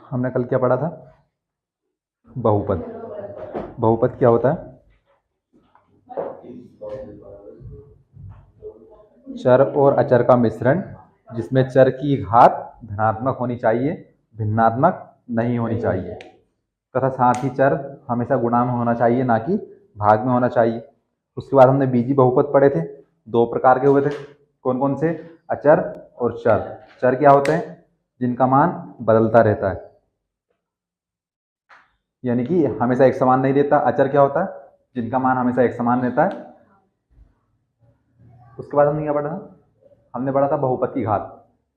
हमने कल क्या पढ़ा था? बहुपद। बहुपद क्या होता है? चर और अचर का मिश्रण जिसमें चर की घात धनात्मक होनी चाहिए, भिन्नात्मक नहीं होनी चाहिए, तथा साथ ही चर हमेशा गुणांक में होना चाहिए, ना कि भाग में होना चाहिए। उसके बाद हमने बीजी बहुपद पढ़े थे, दो प्रकार के हुए थे। कौन कौन से? अचर और चर। चर क्या होते हैं? जिनका मान बदलता रहता है, यानी कि हमेशा एक समान नहीं रहता। अचर क्या होता है? जिनका मान हमेशा एक समान रहता है। उसके बाद हमने क्या पढ़ा था? हमने पढ़ा था बहुपद की घात।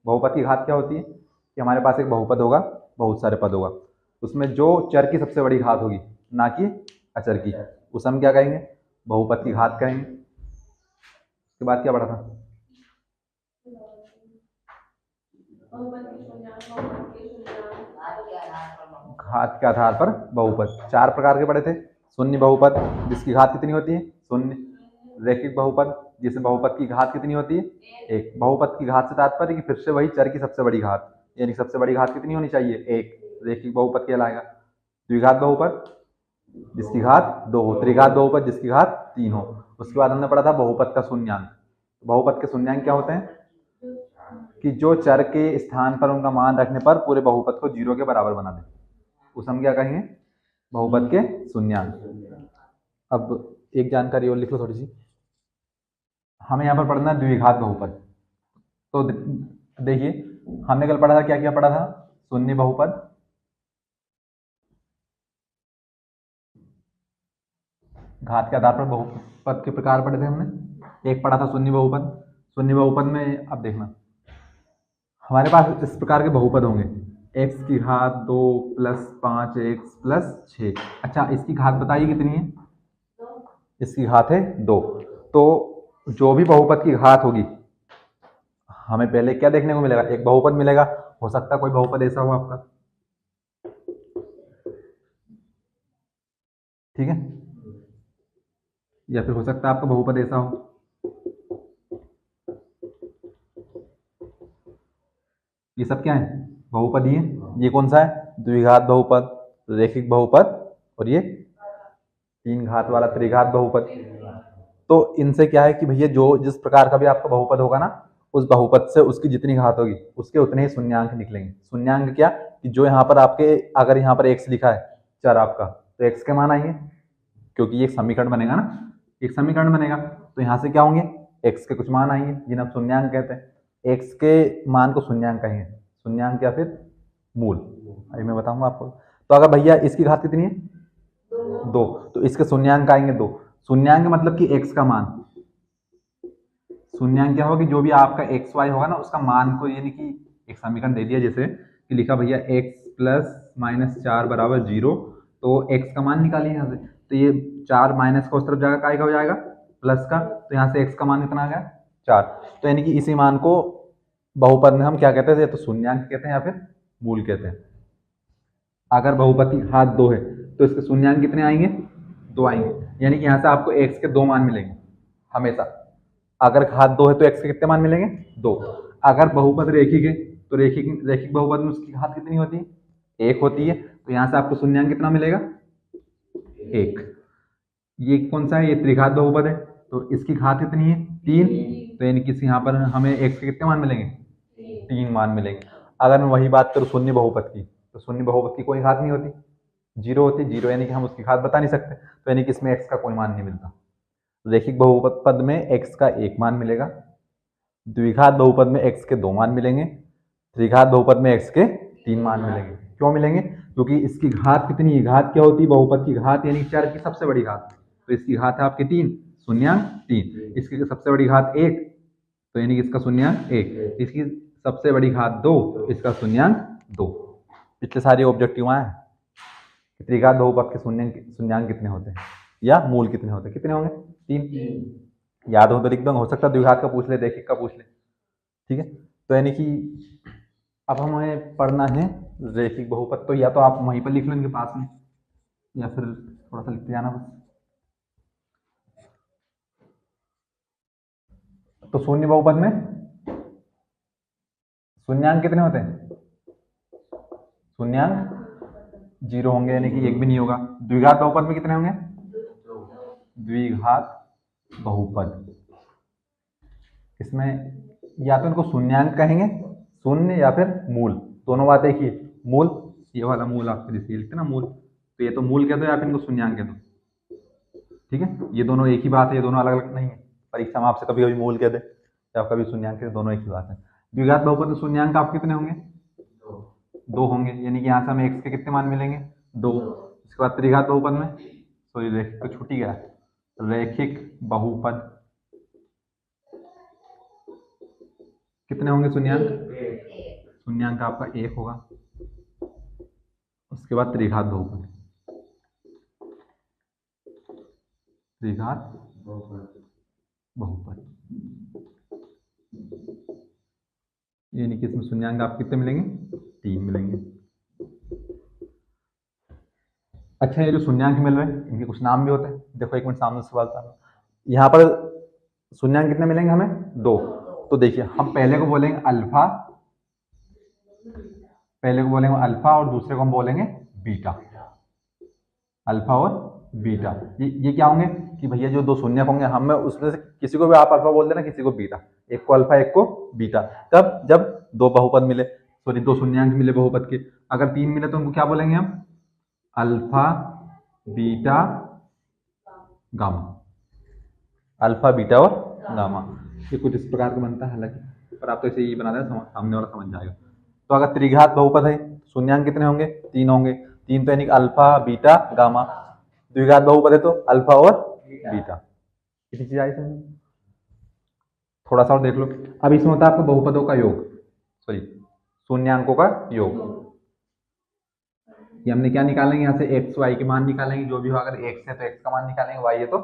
बहुपद की घात क्या होती है? कि हमारे पास एक बहुपद होगा, बहुत सारे पद होगा, उसमें जो चर की सबसे बड़ी घात होगी, ना कि अचर की, उसे हम क्या कहेंगे? बहुपद की घात कहेंगे। उसके बाद क्या पढ़ा था? घात के आधार पर बहुपद। चार प्रकार के पढ़े थे। शून्य बहुपद जिसकी घात कितनी होती है? शून्य। रैखिक बहुपद जिसमें बहुपद की घात कितनी होती है? एक। बहुपद की घात से तात्पर्य कि फिर से वही चर की सबसे बड़ी घात, यानी सबसे बड़ी घात कितनी होनी चाहिए? एक। रैखिक बहुपद कहलाएगा। द्विघात बहुपद जिसकी घात दो हो। त्रिघात बहुपद जिसकी घात तीन हो। उसके बाद हमने पढ़ा था बहुपद का शून्यांक। बहुपद के शून्यांक क्या होते हैं? कि जो चर के स्थान पर उनका मान रखने पर पूरे बहुपद को जीरो के बराबर बना दे, उसे हम क्या कहेंगे? बहुपद के शून्यांक। अब एक जानकारी और लिख लो थोड़ी सी। हमें यहाँ पर पढ़ना है द्विघात बहुपद। तो देखिए, हमने कल पढ़ा था, क्या क्या पढ़ा था? शून्य बहुपद, घात के आधार पर बहुपद के प्रकार पढ़े थे हमने। एक पढ़ा था शून्य बहुपद। शून्य बहुपद में अब देखना, हमारे पास इस प्रकार के बहुपद होंगे: एक्स की घात दो प्लस पाँच एक्स प्लस छः। अच्छा, इसकी घात बताइए कितनी है? इसकी घात है दो। तो जो भी बहुपद की घात होगी, हमें पहले क्या देखने को मिलेगा? एक बहुपद मिलेगा। हो सकता है कोई बहुपद ऐसा हो आपका, ठीक है, या फिर हो सकता है आपका बहुपद ऐसा हो। ये सब क्या है? बहुपद ही है। ये कौन सा है? द्विघात बहुपद, रैखिक बहुपद, और ये तीन घात वाला त्रिघात बहुपद। तो इनसे क्या है कि भैया जो जिस प्रकार का भी आपका बहुपद होगा ना, उस बहुपद से उसकी जितनी घात होगी उसके उतने ही शून्यांक निकलेंगे। शून्यांक क्या? कि जो यहाँ पर आपके, अगर यहाँ पर एक्स लिखा है चर आपका, तो एक्स के मान आएंगे, क्योंकि ये एक समीकरण बनेगा ना, एक समीकरण बनेगा। तो यहाँ से क्या होंगे? एक्स के कुछ मान आएंगे जिन्हें हम शून्यांक कहते हैं। एक्स के मान को शून्यांक कहेंगे, शून्यांक या फिर मूल, अभी मैं बताऊंगा आपको। तो अगर भैया इसकी घात कितनी है? दो, तो इसके शून्यांक आएंगे दो। शून्यांक मतलब कि एक्स का मान। शून्यांक क्या होगा? कि जो भी आपका एक्स वाई होगा ना, उसका मान को, यानी कि एक समीकरण दे दिया जैसे कि लिखा भैया एक्स प्लस माइनस चार बराबर जीरो, तो एक्स का मान निकालिए यहाँ से। तो ये चार माइनस का उस तरफ जाएगा, काय का हो जाएगा? प्लस का। तो यहाँ से एक्स का मान कितना आ गया? चार। तो यानी कि इसी मान को बहुपद में हम क्या कहते हैं? तो शून्यांक कहते हैं या फिर मूल कहते हैं। अगर बहुपद की घात दो है तो इसके शून्यांक कितने आएंगे? दो आएंगे, यानी कि यहाँ से आपको एक्स के दो मान मिलेंगे हमेशा। अगर घात दो है तो एक्स के कितने मान मिलेंगे? दो। अगर बहुपद रेखिक है तो रेखिक रेखिक बहुपद में उसकी घात कितनी होती है? एक होती है। तो यहाँ से आपको शून्यांक कितना मिलेगा? एक। ये कौन सा है? ये त्रिघात बहुपद है, तो इसकी घात कितनी है? तीन। तो यानी कि यहाँ पर हमें एक्स के कितने मान मिलेंगे? तीन मान मिलेंगे। अगर मैं वही बात करूँ शून्य बहुपद की, तो शून्य बहुपद की कोई घात नहीं होती, जीरो होती। जीरो यानी कि हम उसकी घात बता नहीं सकते, तो यानी कि इसमें एक्स का कोई मान नहीं मिलता। रैखिक बहुपद में एक्स का एक मान मिलेगा, द्विघात बहुपद में एक्स के दो मान मिलेंगे, त्रिघात बहुपद में एक्स के तीन मान मिलेंगे। क्यों मिलेंगे? क्योंकि इसकी घात कितनी है? घात क्या होती है? बहुपद की घात यानी चर की सबसे बड़ी घात। तो इसकी घात है आपके तीन, शून्यांक तीन। इसकी सबसे बड़ी घात एक, तो यानी कि इसका शून्यांक एक। इसकी सबसे बड़ी घात दो, इसका शून्यांक दो। पिछले सारे ऑब्जेक्टिव आए, त्रिघात बहुपद के शून्यांक कितने होते हैं या मूल कितने होते हैं? कितने होंगे? तीन। याद हो तो लिख दो, हो सकता है द्विघात का पूछ ले, रैखिक का पूछ ले, ठीक है। तो यानी कि अब हमें पढ़ना है रैखिक बहुपद। तो या तो आप वहीं पर लिख लो इनके पास में, या फिर थोड़ा सा लिखते जाना बस। तो शून्य बहुपद में शून्यांक कितने होते हैं? शून्यांक 0 होंगे, यानी कि एक भी नहीं होगा। द्विघात बहुपद में कितने होंगे? द्विघात बहुपद, इसमें या तो इनको शून्यांक कहेंगे, शून्य या फिर मूल, दोनों बात एक ही। मूल, ये वाला मूल आपके जैसे लिखते ना मूल, तो ये तो मूल कह दो या फिर इनको शून्यांक कह दो, ठीक है। ये दोनों एक ही बात है, ये दोनों अलग अलग नहीं है। परीक्षा में आपसे कभी कभी मूल कह दे या कभी शून्यांक कह दे, दोनों एक ही बात है। द्विघात बहुपद में शून्यांक आप कितने होंगे? दो होंगे, यानी कि यहाँ से हमें एक्स के कितने मान मिलेंगे? 2। इसके बाद त्रिघात बहुपद में, सॉरी रैखिक तो छूट ही गया, रैखिक बहुपद कितने होंगे शून्यांक? शून्यांक आपका 1 होगा। उसके बाद त्रिघात बहुपद, त्रिघात बहुपद, यानी कि इसमें शून्यांक आप कितने मिलेंगे? 3 मिलेंगे। अच्छा, ये जो शून्यांक मिल रहे हैं इनके कुछ नाम भी होते हैं, देखो एक मिनट सामने सवाल था। यहाँ पर शून्यांक कितने मिलेंगे हमें? 2। तो देखिए हम पहले को बोलेंगे अल्फा, पहले को बोलेंगे अल्फा और दूसरे को हम बोलेंगे बीटा। अल्फा और बीटा, ये क्या होंगे कि भैया जो दो शून्यक होंगे हमें उसमें से किसी को भी आप अल्फा बोल देना, किसी को बीटा, एक को अल्फा एक को बीटा। कब? जब दो बहुपद मिले, सॉरी दो शून्यांक मिले बहुपद के। अगर 3 मिले तो उनको क्या बोलेंगे हम? Alpha beta gamma, alpha beta और गामा। ये कुछ इस प्रकार का बनता है हालांकि, पर आप तो इसे यही बना दें, सामने वाला समझ जाएगा। तो अगर त्रिघात बहुपद है, शून्यांक कितने होंगे? 3 होंगे। 3 तो यानी अल्फा बीटा गामा। द्विघात बहुपद है तो अल्फा और बीटा। किसी चीज आई समझ? थोड़ा सा और देख लो। अब इसमें होता है आपका बहुपदों का योग, सॉरी शून्यांकों का योग। ये हमने क्या निकालेंगे? यहाँ से एक्स वाई के मान निकालेंगे, जो भी हो। अगर एक्स है तो एक्स का मान निकालेंगे, वाई है तो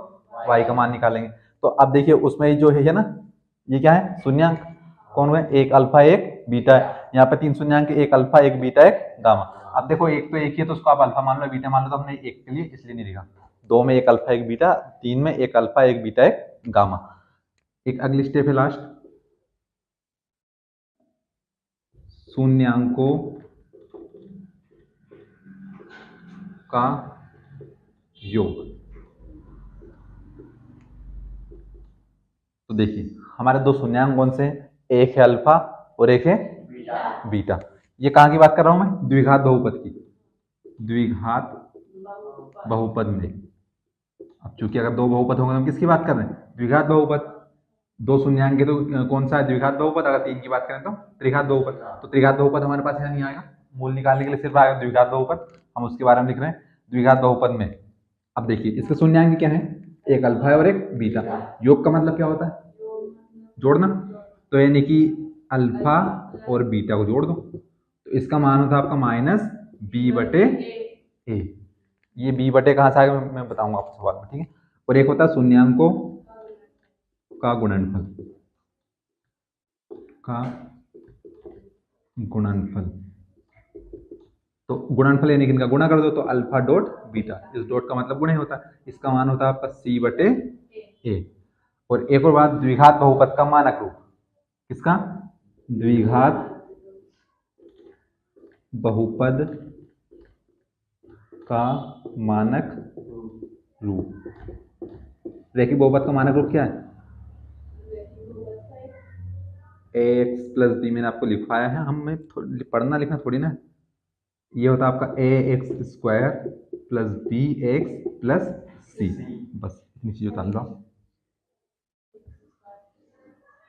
वाई का मान निकालेंगे। तो अब देखिए उसमें जो है ना, ये क्या है? शून्यांक। कौन हुए? एक अल्फा एक बीटा है। यहाँ पे 3 शून्यांक, एक अल्फा एक बीटा एक गामा। अब देखो एक तो एक ही है तो उसको आप अल्फा मान लो, बीटा मान लो, तो हमने एक के लिए इसलिए नहीं लिखा। 2 में एक अल्फा एक बीटा, 3 में एक अल्फा एक बीटा एक गामा। एक अगली स्टेप है लास्ट, शून्यांकों का योग। तो देखिए हमारे दो शून्यांक कौन से हैं? एक है अल्फा और एक है बीटा। ये कहाँ की बात कर रहा हूं मैं? द्विघात बहुपद की, द्विघात बहुपद में। अब चूंकि अगर दो बहुपद होंगे तो हम किसकी बात कर रहे हैं? द्विघात बहुपद। दो शून्यांक है तो कौन सा है? द्विघात बहुपद। अगर 3 की बात करें तो त्रिघात बहुपद। तो त्रिघात बहुपद हमारे पास यहाँ नहीं आएगा, मूल निकालने के लिए सिर्फ आएगा द्विघात बहुपद। हम उसके बारे में लिख रहे हैं द्विघात बहुपद में। अब देखिए इसके शून्यांक क्या है? एक अल्फा है और एक बीटा। योग का मतलब क्या होता है? जोड़ना। तो यानी कि अल्फा और बीटा को जोड़ दो, तो इसका मान होता है आपका माइनस बी बटे ए। ये बी बटे कहाँ से आएगा मैं बताऊंगा आपको सवाल में, ठीक है। और एक होता है शून्यांकों का गुणनफल, का गुणनफल। तो गुणनफल यानी कि इनका गुणा कर दो, तो अल्फा डॉट बीटा, इस डॉट का मतलब गुणे होता है, इसका मान होता है आपका सी बटे ए। और एक और बात, द्विघात बहुपद का मानक रूप। किसका? द्विघात बहुपद का मानक रूप। रैखिक बहुपद का मानक रूप क्या है? एक्स प्लस बी, मैंने आपको लिखवाया है, हमें पढ़ना लिखना थोड़ी ना। ये होता है आपका a x square plus b x plus c, बस इतनी चीज उतार लो।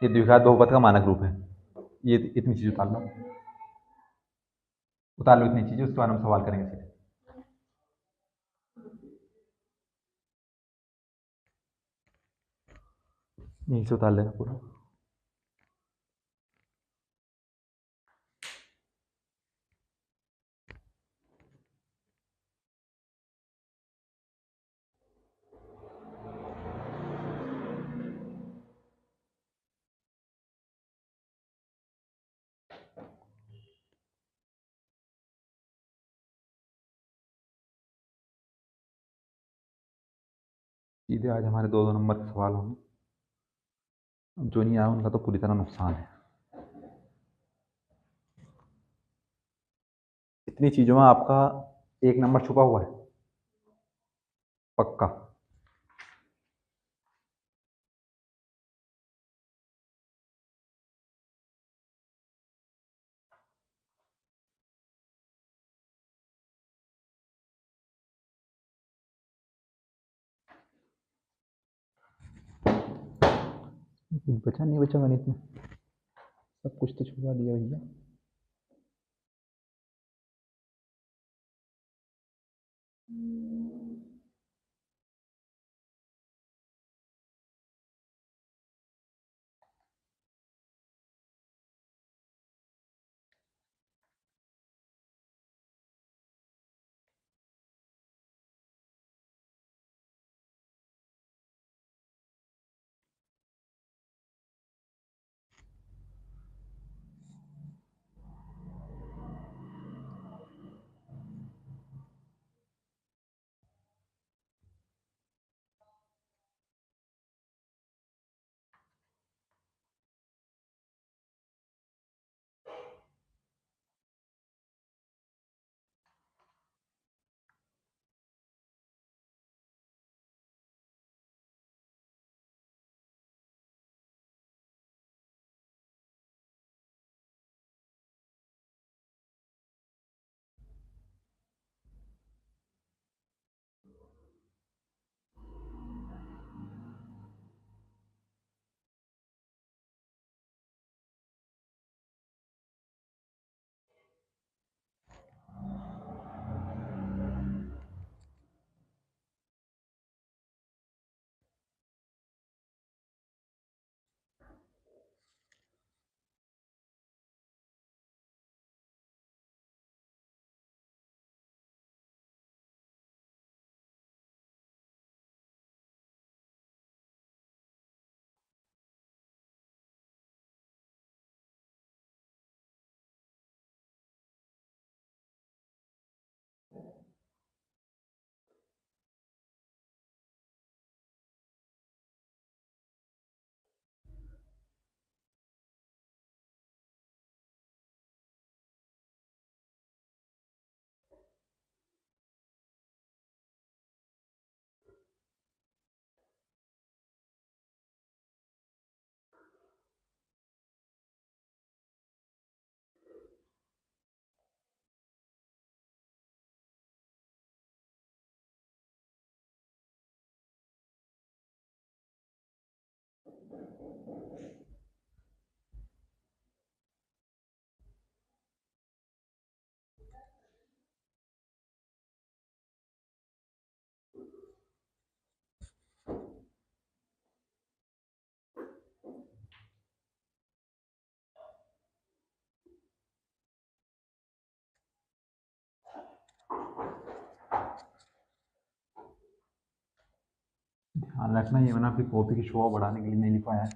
ये द्विघात बहुपद का मानक रूप है, ये इतनी चीज उतार लो, उतार लो इतनी चीजें, उसके बाद हम सवाल करेंगे सीधे। यहीं से उतार लेना पूरा। सीधे आज हमारे 2-2 नंबर के सवाल होंगे, अब जो नहीं आया उनका तो पूरी तरह नुकसान है। इतनी चीज़ों में आपका एक नंबर छुपा हुआ है पक्का। कुछ बचा नहीं बचा गणित में, सब कुछ तो छुपा दिया भैया। ध्यान रखना ये मैंने आपकी कॉपी की शो बढ़ाने के लिए नहीं लिखवाया है,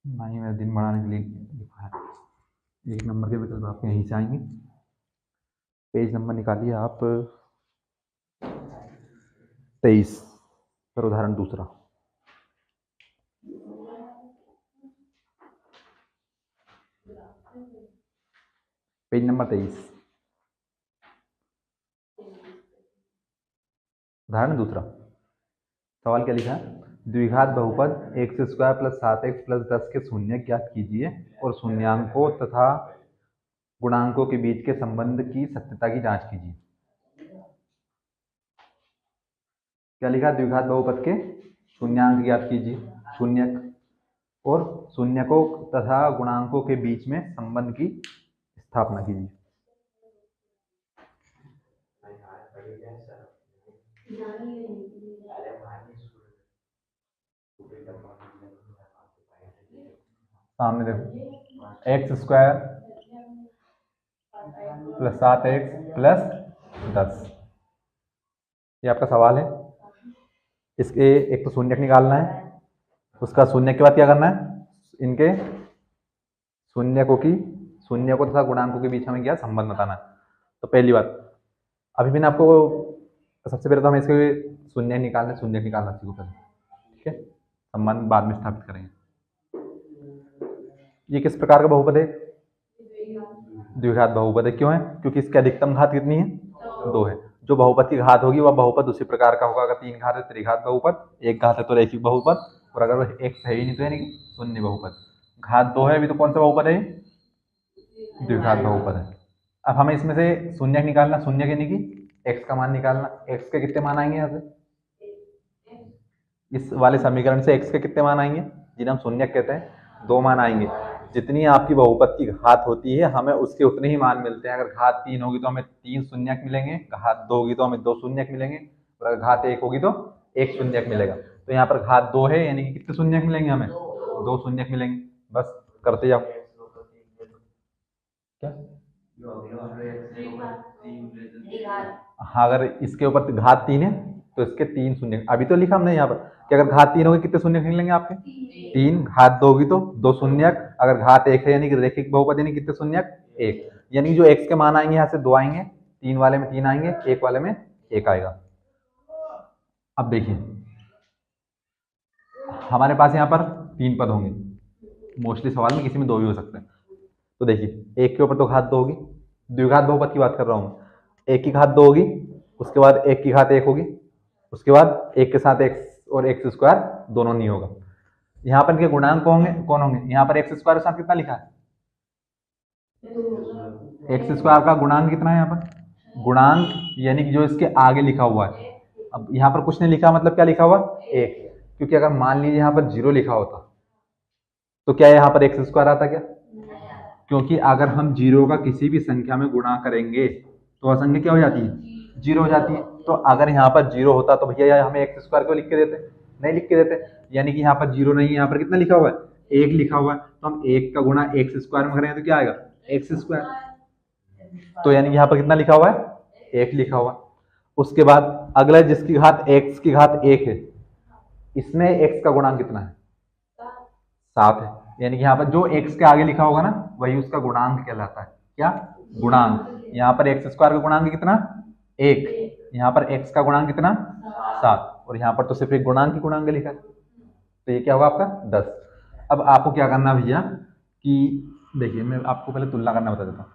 ना ही मैं दिन बढ़ाने के लिए लिखवाया है। एक नंबर के विकल्प आपके यहीं से आएंगे। पेज नंबर निकालिए आप 23 पर, उदाहरण दूसरा। पेज नंबर 23, उदाहरण दूसरा। सवाल क्या लिखा है? द्विघात बहुपद x square plus 7x plus 10 के शून्य ज्ञात कीजिए और शून्यांकों तथा गुणांकों के बीच के संबंध की सत्यता की जांच कीजिए। क्या लिखा? द्विघात बहुपद के शून्यांक ज्ञात कीजिए, शून्यक, और शून्यकों तथा गुणांकों के बीच में संबंध की स्थापना कीजिए। सामने देखो, x square plus 7x plus 10, ये आपका सवाल है। इसके एक तो शून्यक निकालना है, उसका शून्य के बाद क्या करना है? इनके शून्यकों तथा गुणांकों के बीच हमें क्या संबंध बताना है। तो पहली बात, अभी मैंने आपको सबसे पहले तो हमें इसके शून्य निकालना सीखो पहले, ठीक है? संबंध बाद में स्थापित करेंगे। ये किस प्रकार का बहुपद है? द्विघात बहुपद है। क्यों है? क्योंकि इसकी अधिकतम घात कितनी है? 2 है। जो बहुपद की घात होगी वह बहुपद उसी प्रकार का होगा। अगर 3 घात है त्रिघात बहुपद, 1 घात है तो रैखिक बहुपद, और अगर एक है ही नहीं तो यानी कि शून्य बहुपद। घात 2 है अभी तो कौन सा बहुपद है? द्विघात बहुपद है। अब हमें इसमें से शून्य निकालना, शून्य यानी कि x का मान निकालना। x के कितने मान आएंगे यहाँ से? इस वाले समीकरण से x के कितने मान आएंगे, जिन्हें हम शून्य कहते हैं? 2 मान आएंगे। जितनी आपकी बहुपद की घात होती है हमें उसके उतने ही मान मिलते हैं। अगर घात 3 होगी तो हमें 3 शून्यक मिलेंगे, घात 2 होगी तो हमें 2 शून्यक मिलेंगे, और अगर घात 1 होगी तो 1 शून्यक मिलेगा। तो यहाँ पर घात 2 है यानी कि कितने शून्यक मिलेंगे हमें? 2 शून्यक मिलेंगे। बस करते जाओ। क्या? हाँ, अगर इसके ऊपर घात 3 है तो इसके 3 शून्य। अभी तो लिखा हमने यहाँ पर कि अगर घात 3 होगी कितने शून्य निकलेंगे आपके? 3। घात 2 होगी तो 2 शून्यक। अगर घात 1 है यानी कि रैखिक बहुपद यानी कितने शून्यक? 1। यानी जो x के मान आएंगे यहाँ से 2 आएंगे, 3 वाले में 3 आएंगे, 1 वाले में 1 आएगा। अब देखिए हमारे पास यहाँ पर 3 पद होंगे। मोस्टली सवाल में किसी में 2 भी हो सकते हैं। तो देखिए 1 के ऊपर तो घात 2 होगी, द्विघात बहुपद की बात कर रहा हूँ। 1 की घात 2 होगी, उसके बाद 1 की घात 1 होगी, उसके बाद 1 के साथ x और x स्क्वायर दोनों नहीं होगा। यहाँ पर इनके गुणांक कौन होंगे? यहाँ पर x स्क्वायर के साथ कितना लिखा है? x स्क्वायर का गुणांक कितना है यहाँ पर? गुणांक यानी कि जो इसके आगे लिखा हुआ है। अब यहाँ पर कुछ नहीं लिखा, मतलब क्या लिखा हुआ? 1। क्योंकि अगर मान लीजिए यहाँ पर 0 लिखा होता तो क्या यहाँ पर x स्क्वायर आता क्या? क्योंकि अगर हम 0 का किसी भी संख्या में गुणा करेंगे तो वह संख्या क्या हो जाती है? 0 हो जाती है। तो अगर यहाँ पर 0 होता तो भैया हमें x स्क्वायर क्यों लिख के देते? नहीं लिख के देते। यानी कि यहाँ पर 0 नहीं है, यहाँ पर कितना लिखा हुआ है? 1 लिखा हुआ है। तो हम 1 का गुणा x स्क्वायर में करेंगे तो क्या आएगा? x square. तो यानी कि यहाँ पर कितना लिखा हुआ है? 1 लिखा हुआ। उसके बाद अगला जिसकी घात x की घात 1 है, इसमें x का गुणांक कितना है? 7 है। यानी कि यहाँ पर जो x के आगे लिखा होगा ना वही उसका गुणांक कहलाता है। क्या? गुणांक। यहाँ पर x स्क्वायर का गुणांक कितना? 1। यहाँ पर x का गुणांक कितना? 7। और यहाँ पर तो सिर्फ एक गुणांक ही गुणांक लिखा है, तो ये क्या होगा आपका? 10। अब आपको क्या करना भैया कि देखिए मैं आपको पहले तुलना करना बता देता हूँ।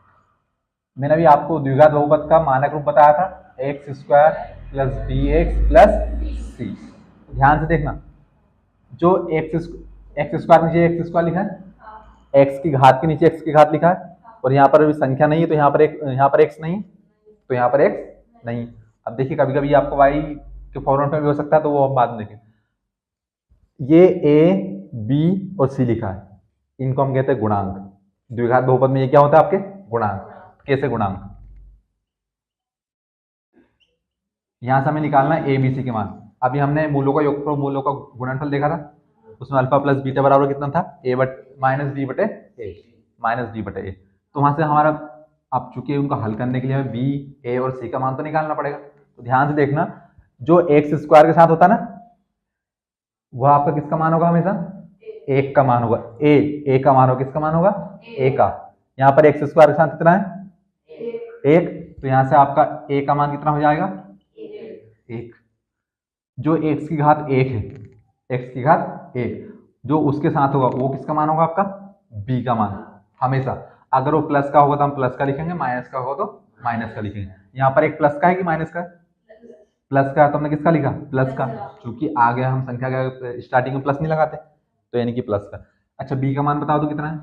मैंने अभी आपको द्विघात बहुपद का मानक रूप बताया था, x square plus bx plus c। ध्यान से देखना, जो x स्क्वायर नीचे x स्क्वायर लिखा है, x की घात के नीचे x की घात लिखा है, और यहाँ पर अभी संख्या नहीं है तो यहाँ पर x नहीं, तो यहाँ पर x नहीं। अब देखिए कभी कभी आपको y के फॉर्मेट में भी हो सकता है, तो वो हम बाद में देखें। ये a b और c लिखा है, इनको हम कहते हैं गुणांक। द्विघात बहुपद में ये क्या होता है? आपके गुणांक। कैसे गुणांक? यहां से हमें निकालना है a b c के मान। अभी हमने मूलों का योगफल, मूलों का गुणनफल देखा था, उसमें अल्फा प्लस बीटा बराबर कितना था? माइनस बी बटे ए। तो वहां से हमारा, अब चूंकि उनका हल करने के लिए हमें बी, ए और सी का मान तो निकालना पड़ेगा। तो ध्यान से देखना, जो एक्स स्क्वायर के साथ होता है ना वह आपका किसका मान होगा? हमेशा 1 का मान होगा। ए का मान होगा, किसका मान होगा? ए का। यहाँ पर एक्स स्क्वायर के साथ कितना है? 1। तो यहाँ से आपका ए का मान कितना हो जाएगा? 1। जो x की घात 1 है, x की घात 1, जो उसके साथ होगा वो किसका मान होगा? आपका b का मान। हमेशा अगर वो प्लस का होगा तो हम प्लस का लिखेंगे, माइनस का होगा तो माइनस का लिखेंगे। यहाँ पर एक प्लस का है कि माइनस का? प्लस का है, तो हमने किसका लिखा? प्लस का। क्योंकि आगे हम संख्या का स्टार्टिंग में प्लस नहीं लगाते, तो यानी कि प्लस का। अच्छा b का मान बताओ तो कितना है?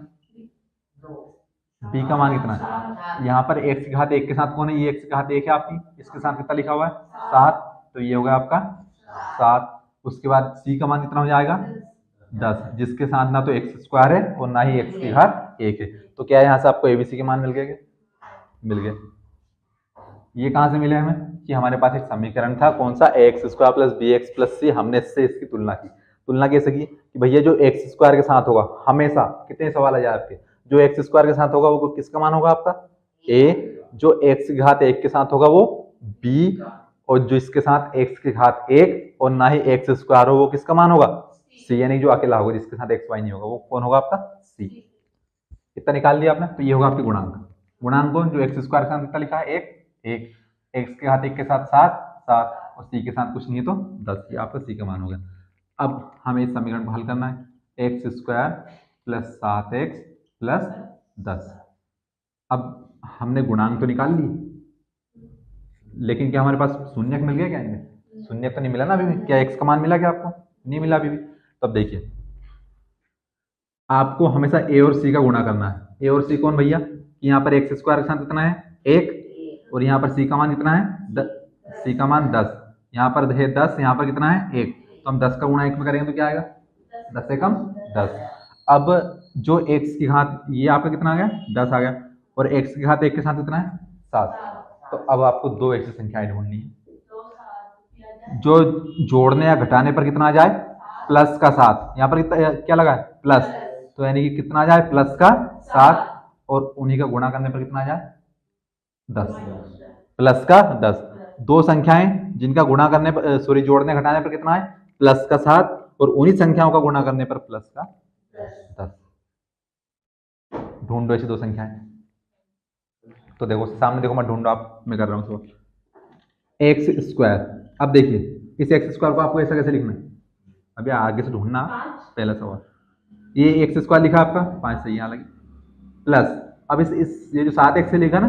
b का मान कितना है? यहाँ पर x की घात 1 के साथ कौन है? ये x की घात 1 है आपकी, इसके साथ कितना लिखा हुआ है? 7। तो ये होगा आपका 7। उसके बाद c का मान कितना हो जाएगा? 10, जिसके साथ ना तो x स्क्वायर है और ना ही x की घात 1 है। तो क्या है, यहाँ से आपको abc के मान मिल गए? मिल गए। ये कहाँ से मिले हमें? कि हमारे पास एक समीकरण था, कौन सा? X square plus b x plus c. हमने इससे इसकी तुलना की। तुलना कैसे की? कि भैया जो एक्स स्क्वायर के साथ होगा, हमेशा कितने सवाल आ जाए आपके, जो एक्स स्क्वायर के साथ होगा वो किसका मान होगा? आपका ए। जो एक्स की घात 1 के साथ होगा वो बी, और जो इसके साथ एक्स की घात 1 और ना ही एक्स स्क्वायर हो वो किसका मान होगा? सी। यानी जो अकेला होगा, जिसके साथ एक्स वाई नहीं होगा, वो कौन होगा? आपका सी। इतना निकाल दिया आपने, तो ये होगा आपके गुणांक। गुणांक कौन? जो एक्स स्क्वायर के साथ कितना लिखा है? 1। एक्स के घात 1 के साथ 7 और सी के साथ कुछ नहीं है तो 10। ये आपका सी का मान होगा। अब हमें इस समीकरण को हल करना है। X square plus 7x plus 10। अब हमने गुणांक तो निकाल ली, लेकिन क्या हमारे पास शून्यक मिल गया क्या इनमें? शून्यक तो नहीं मिला ना अभी भी। क्या एक्स का मान मिला क्या आपको? नहीं मिला अभी भी। तो अब देखिए, आपको हमेशा ए और सी का गुणा करना है। ए और सी कौन भैया? कि यहाँ पर एक्स स्क्वायर के साथ कितना है? एक। और यहाँ पर सी का मान कितना है? सी का मान 10। यहाँ पर है 10, यहाँ पर कितना है? एक। तो हम 10 का गुणा एक में करेंगे तो क्या आएगा? 10 से कम 10। अब जो एक्स की घात, ये आपका कितना आ गया? 10 आ गया। और एक्स की घात एक के साथ कितना है? 7। तो अब आपको दो ऐसी संख्याएं ढूंढनी है जो जोड़ने या घटाने पर कितना आ जाए? प्लस का 7। यहाँ पर कितना क्या लगा है? प्लस। तो यानी कि कितना आ जाए? प्लस का 7। और उन्हीं का गुणा करने पर कितना आ जाए? 10। प्लस का 10। दो संख्याएं जिनका गुणा करने पर, सॉरी, जोड़ने घटाने पर कितना है? प्लस का 7। और उन्हीं संख्याओं का गुणा करने पर प्लस का 10। ढूंढो ऐसी दो संख्याएं। तो देखो सामने, देखो मैं ढूंढो, आप मैं कर रहा हूँ। X square. अब देखिए, इस एक्स स्क्वायर को आपको ऐसा कैसे लिखना है? अभी आगे से ढूंढना। पहला सवाल, ये एक्स स्क्वायर लिखा आपका 5 से यहाँ लगे प्लस। अब इस ये जो 7x से लिखा ना,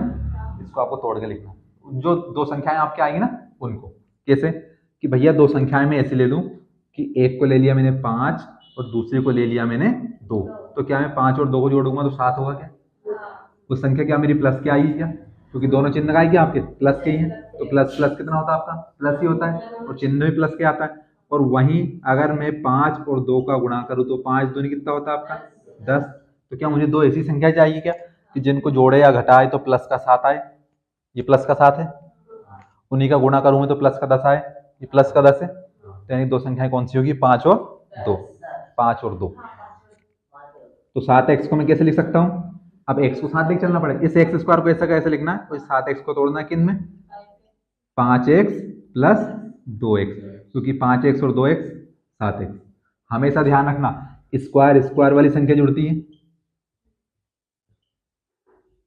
इसको आपको तोड़ के लिखना। जो दो संख्याएं आपके आएंगी ना, उनको कैसे? कि भैया दो संख्याएं मैं ऐसे ले लूं कि एक को ले लिया मैंने 5 और दूसरे को ले लिया मैंने 2। तो क्या मैं 5 और 2 को जोड़ूंगा तो 7 होगा क्या? वो संख्या क्या मेरी प्लस की आई क्या? क्योंकि दोनों चिन्ह आएगी आपके प्लस के ही हैं। तो प्लस प्लस कितना होता है आपका? प्लस ही होता है। और चिन्ह भी प्लस के आता है। और वहीं अगर मैं 5 और 2 का गुणा करूं तो 5 दूनी कितना होता है आपका? 10। तो क्या मुझे दो ऐसी संख्या चाहिए क्या कि जिनको जोड़े या घटाए तो प्लस का 7 आए? ये प्लस का 7 है। उन्हीं का गुणा करूंगा तो प्लस का 10 आए। ये प्लस का 10 है। तो यानी दो संख्याएं कौन सी होगी? 5 और 2। 5 और 2। तो 7x को मैं कैसे लिख सकता हूँ? अब x को 7 लेके चलना पड़ेगा। इस एक्स स्क्वायर को ऐसा कैसे लिखना है? तो 7x को तोड़ना है किन में? 5x plus 2x। क्योंकि 5x और 2x 7x। हमेशा ध्यान रखना, स्क्वायर स्क्वायर वाली संख्या जुड़ती है।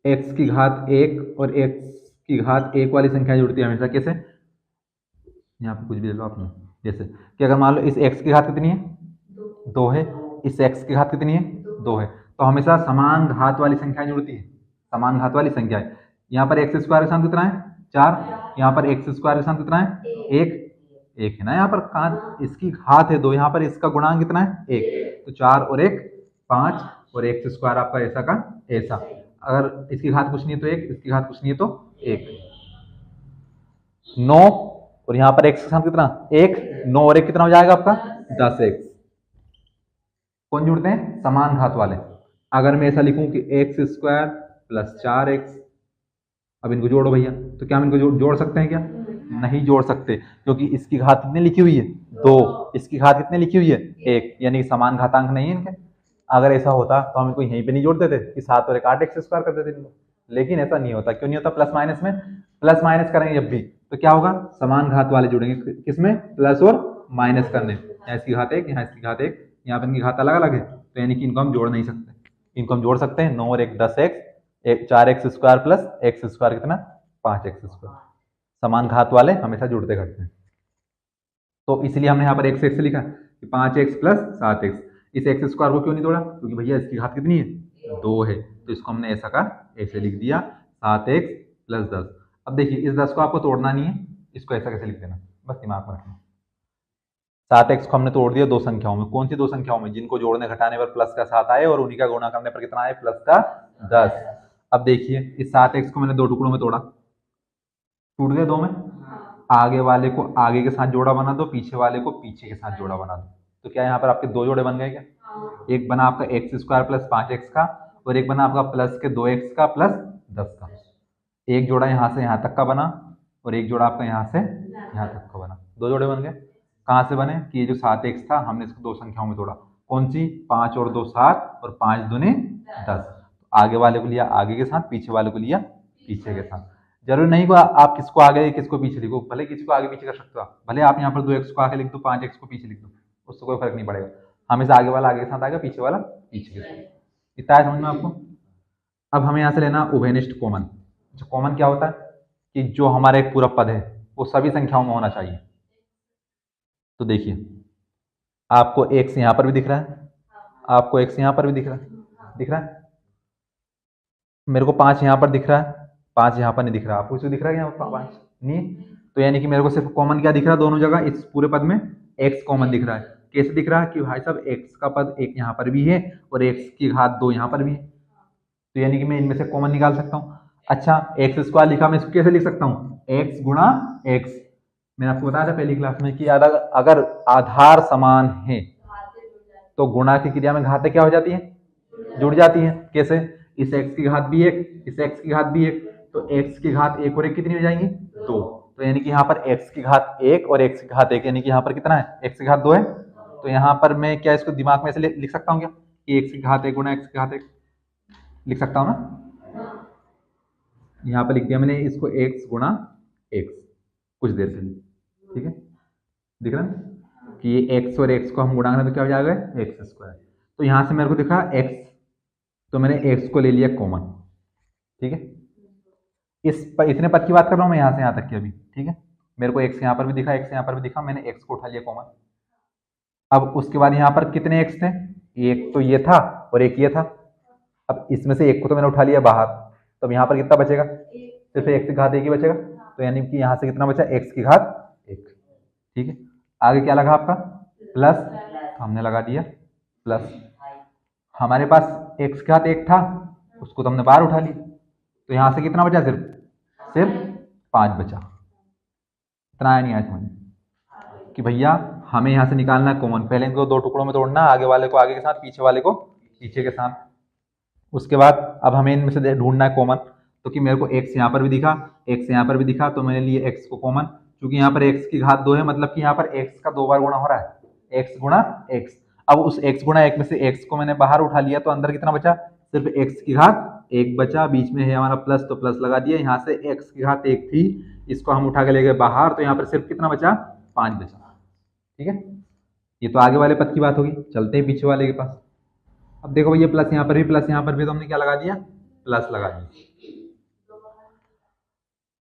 x की घात 1 और x की घात 1 वाली संख्या जुड़ती है हमेशा। कैसे? यहाँ पे कुछ भी ले लो आपने। जैसे कि अगर मान लो इस x की घात कितनी है? 2 है। इस x की घात कितनी है? 2 है। तो हमेशा समान घात वाली संख्या जुड़ती है। समान घात वाली संख्या है। यहाँ पर एक्स स्क्वायर के साथ कितना है? 4। यहाँ पर एक्स स्क्वायर के साथ कितना है? 1। 1 है ना। यहाँ पर कहाँ इसकी घात है 2, यहाँ पर इसका गुणांक कितना है? 1। तो 4 और 1 5। और एक्स स्क्वायर आपका ऐसा का ऐसा। अगर इसकी घात कुछ नहीं है तो 1, इसकी घात कुछ नहीं है तो 1। 9। और यहाँ पर एक्स के साथ कितना? 1। 9 और 1 कितना हो जाएगा आपका? 10x। कौन जुड़ते हैं? समान घात वाले। अगर मैं ऐसा लिखूं कि एक्स स्क्वायर प्लस 4x, अब इनको जोड़ो भैया, तो क्या हम इनको जोड़ सकते हैं क्या? नहीं जोड़ सकते, क्योंकि इसकी घात कितनी लिखी हुई है? 2। इसकी घात कितनी लिखी हुई है? 1। यानी कि समान घातांक नहीं है इनके। अगर ऐसा होता तो हम इनको यहीं पे नहीं जोड़ देते कि 7 और 1 8 एक्स स्क्वायर कर देते इनको। लेकिन ऐसा नहीं होता। क्यों नहीं होता? प्लस माइनस में प्लस माइनस करेंगे जब भी तो क्या होगा? समान घात वाले जुड़ेंगे। किसमें? प्लस और माइनस करने। यहाँ इसकी घात 1, यहाँ इसकी घात 1, यहाँ पर इनकी घात अलग अलग है। तो यानी कि इनको हम जोड़ नहीं सकते। इनको हम जोड़ सकते हैं 9 और 1 10x, 4x square plus x square कितना? 5x square. समान घात वाले हमेशा जुड़ते घटते हैं। तो इसलिए हमने यहाँ पर एक्स एक्स लिखा कि 5x प्लस 7x। इस एक्स स्क्वायर को क्यों नहीं तोड़ा? क्योंकि भैया इसकी घात कितनी है? 2 है। तो इसको हमने ऐसा का ऐसे लिख दिया 7x प्लस 10। अब देखिए, इस 10 को आपको तोड़ना नहीं है, इसको ऐसा कैसे लिख देना, बस दिमाग में रखना। 7x को हमने तोड़ दिया दो संख्याओं में। कौन सी दो संख्याओं में? जिनको जोड़ने घटाने पर प्लस का 7 आए और उन्हीं का गुणा करने पर कितना आए? प्लस का 10। अब देखिए, इस 7x को मैंने दो टुकड़ों में तोड़ा, टूट गए दो में। आगे वाले को आगे के साथ जोड़ा बना दो, पीछे वाले को पीछे के साथ जोड़ा बना दो। तो क्या यहाँ पर आपके दो जोड़े बन गए क्या? एक बना आपका एक्स स्क्वायर प्लस 5x का, और एक बना आपका प्लस के 2x का प्लस 10 का। एक जोड़ा यहाँ से यहाँ तक का बना, और एक जोड़ा आपका यहाँ से यहाँ तक का बना। दो जोड़े बन गए। कहाँ से बने? कि ये जो 7x था हमने इसको दो संख्याओं में तोड़ा। कौन सी? 5 और 2 7 और 5 दूनी 10। आगे वाले को लिया आगे के साथ, पीछे वाले को लिया पीछे के साथ। जरूरी नहीं को आप किसको आगे किसको पीछे लिखो, भले किसी को आगे पीछे कर सकते हो आप। भले आप यहाँ पर 2x को आगे लिख दो, 5x को पीछे लिख दो, उससे कोई फर्क नहीं पड़ेगा। हमेशा आगे वाला आगे के साथ आएगा, पीछे वाला पीछे के साथ। इतना है समझ में आपको? अब हमें यहाँ से लेना उभयनिष्ठ कॉमन। कॉमन क्या होता है? कि जो हमारा एक पूरा पद है वो सभी संख्याओं में होना चाहिए। तो देखिए, आपको एक्स यहाँ पर भी दिख रहा है, आपको एक्स यहाँ पर भी दिख रहा है, दिख रहा है। मेरे को 5 यहाँ पर दिख रहा है, 5 यहाँ पर नहीं दिख रहा, आपको इसको दिख रहा है यहाँ पर 5 नहीं, तो यानी कि मेरे को सिर्फ कॉमन क्या दिख रहा है दोनों जगह, इस पूरे पद में x कॉमन दिख रहा है। कैसे दिख रहा है कि भाई साहब x का पद एक यहाँ पर भी है और x की घात 2 यहाँ पर भी है, तो यानी कि मैं इनमें से कॉमन निकाल सकता हूँ। अच्छा एक्स स्क्वायर लिखा, मैं इसको कैसे लिख सकता हूँ, x गुणा x। मैंने आपको बताया था पहली क्लास में कि अगर आधार समान है तो गुणा की क्रिया में घातें क्या हो जाती है, जुड़ जाती है। कैसे, इस x की घात भी एक, इस x की घात भी एक, तो x की घात एक और एक कितनी हो जाएंगी, 2। तो यानी कि यहाँ पर x की घात एक और x की घात एक, यानी कि यहाँ पर कितना है, x की घात 2 है। तो यहाँ पर मैं क्या इसको दिमाग में से लिख सकता हूँ क्या कि x की घात एक गुणा x की घात एक लिख सकता हूँ ना। यहाँ पर लिख दिया मैंने इसको x गुणा x कुछ देर के लिए, ठीक है, दिख रहा है कि ये x और x को हम गुणा करें तो क्या हो जाएगा, एक्स स्क्वायर। तो यहाँ से मेरे को दिखा x, तो मैंने x को ले लिया कॉमन, ठीक है। इतने पद की बात कर रहा हूँ मैं यहाँ से यहाँ तक की अभी, ठीक है। मेरे को x यहाँ पर भी दिखा, x यहाँ पर भी दिखा, मैंने x को उठा लिया कॉमन। अब उसके बाद यहाँ पर कितने x थे, एक तो ये था और एक ये था। अब इसमें से एक को तो मैंने उठा लिया बाहर, तो अब यहाँ पर कितना बचेगा, सिर्फ x की घात एक ही बचेगा। तो यानी कि यहाँ से कितना बचा, x की घात एक, ठीक है। आगे क्या लगा आपका, प्लस, हमने लगा दिया प्लस। हमारे पास x की घात एक था, उसको तो हमने बाहर उठा लिया, तो यहाँ से कितना बचा, सिर्फ 5 बचा। इतना आया नहीं आया समझ कि भैया हमें यहाँ से निकालना है कॉमन। पहले इनको 2 टुकड़ों में तोड़ना, आगे वाले को आगे के साथ, पीछे वाले को पीछे के साथ। उसके बाद अब हमें इनमें से ढूंढना है कॉमन, तो कि मेरे को x यहाँ पर भी दिखा, x यहाँ पर भी दिखा, तो मैंने लिए x को कॉमन। क्योंकि यहाँ पर x की घात 2 है, मतलब कि यहाँ पर x का 2 बार गुणा हो रहा है, x गुणा x। अब उस x गुणा 1 में से x को मैंने बाहर उठा लिया, तो अंदर कितना बचा, सिर्फ x की घात 1 बचा। बीच में है हमारा प्लस, तो प्लस लगा दिया। यहाँ से x की घात 1 थी, इसको हम उठा के ले गए बाहर, तो यहाँ पर सिर्फ कितना बचा, 5 बचा, ठीक है। ये तो आगे वाले पद की बात होगी, चलते हैं पीछे वाले के पास। अब देखो भैया प्लस यहाँ पर भी, प्लस यहाँ पर भी, तो हमने क्या लगा दिया, प्लस लगा दिया।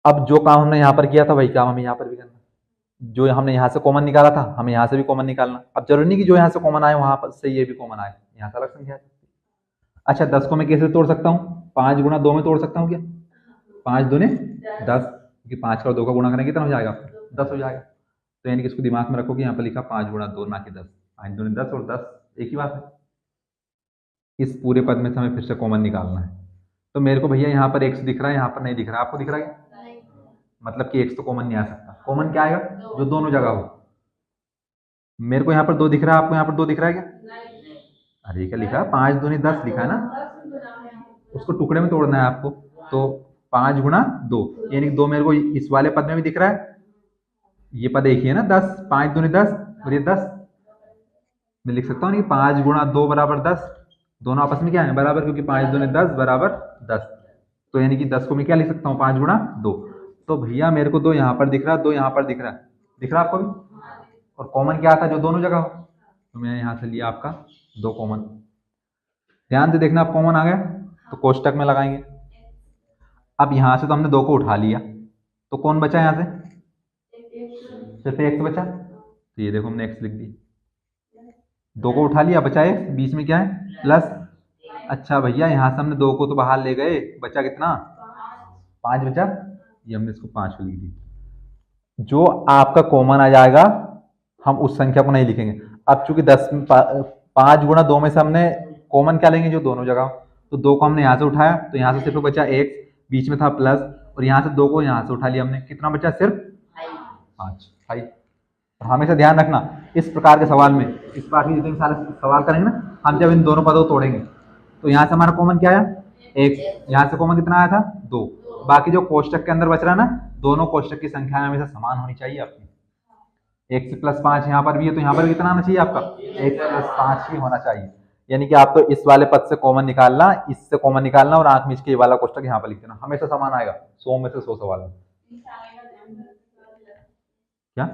अब जो काम हमने यहाँ पर किया था वही काम हमें यहाँ पर भी करना। जो हमने यहाँ से कॉमन निकाला था, हमें यहाँ से भी कॉमन निकालना। अब जरूरी नहीं कि जो यहाँ से कॉमन आए वहां पर से ये भी कॉमन आए, यहाँ से अलग संख्या है। अच्छा 10 को मैं कैसे तोड़ सकता हूँ, 5 गुणा 2 में तोड़ सकता हूँ क्या, 5 दूने 10, क्योंकि 5 का 2 का गुणा करेंगे कितना हो जाएगा, 10 हो जाएगा। तो यानी कि इसको दिमाग में रखो कि यहाँ पर लिखा 5 गुणा 2 ना कि 10, 5 दूने 10 और 10 एक ही बात है। इस पूरे पद में से हमें फिर से कॉमन निकालना है। तो मेरे को भैया यहाँ पर x दिख रहा है, यहाँ पर नहीं दिख रहा, आपको दिख रहा है क्या, मतलब कि x तो कॉमन नहीं आ सकता। कॉमन क्या आएगा, जो दोनों जगह हो। मेरे को यहाँ पर 2 दिख रहा है, आपको यहाँ पर 2 दिख रहा है क्या, अरे क्या लिखा है, 5 दूनी 10 लिखा है ना, उसको टुकड़े में तोड़ना है आपको। तो 5 गुणा 2, यानी 2 मेरे को इस वाले पद में भी दिख रहा है, ये पद एक ही है ना 10, 5 दूनी 10 और ये 10। मैं लिख सकता हूँ नहीं, 5 गुणा 2 बराबर 10, दोनों आपस में क्या है, बराबर, क्योंकि 5 दूनी 10 बराबर 10। तो यानी कि 10 को मैं क्या लिख सकता हूँ, 5 गुणा 2। तो भैया मेरे को 2 यहाँ पर दिख रहा है, 2 यहाँ पर दिख रहा है, दिख रहा है आपको भी। और कॉमन क्या आता है, जो दोनों जगह हो। तो मैंने यहाँ से लिया आपका 2 कॉमन। ध्यान से देखना, आप कॉमन आ गया तो कोष्टक में लगाएंगे। अब यहाँ से तो हमने 2 को उठा लिया, तो कौन बचा यहाँ से, सिर्फ x बचा। तो ये देखो हमने x लिख दिया, 2 को उठा लिया, बचा x, बीच में क्या है प्लस। अच्छा भैया यहाँ से हमने 2 को तो बाहर ले गए, बचा कितना, 5 बचा, ये हमने इसको 5 को लिख दिया। जो आपका कॉमन आ जाएगा हम उस संख्या को नहीं लिखेंगे। अब चूंकि 5 गुणा 2 में से हमने कॉमन क्या लेंगे, जो दोनों जगह। तो 2 को हमने यहाँ से उठाया, तो यहाँ से सिर्फ बचा x, बीच में था प्लस, और यहाँ से 2 को यहाँ से उठा लिया हमने, कितना बचा, सिर्फ 5। हमेशा ध्यान रखना इस प्रकार के सवाल में, इस बार की जितने सारे सवाल करेंगे ना हम, जब इन दोनों पदों को तोड़ेंगे, तो यहाँ से हमारा कॉमन क्या आया, 1, यहाँ से कॉमन कितना आया था, 2। बाकी जो कोष्टक के अंदर बच रहा है ना, दोनों कोष्टक की संख्या हमेशा समान होनी चाहिए आपकी। 1 से प्लस 5 यहाँ पर भी है, तो यहाँ पर भी कितना आना चाहिए आपका, 1 प्लस 5 ही होना चाहिए। यानी कि आप तो इस वाले पद से कॉमन निकालना, इससे कॉमन निकालना, और आंख मीच के ये वाला कोष्टक यहाँ पर लिख देना, हमेशा समान आएगा। 100 में से 100 सवाल में क्या,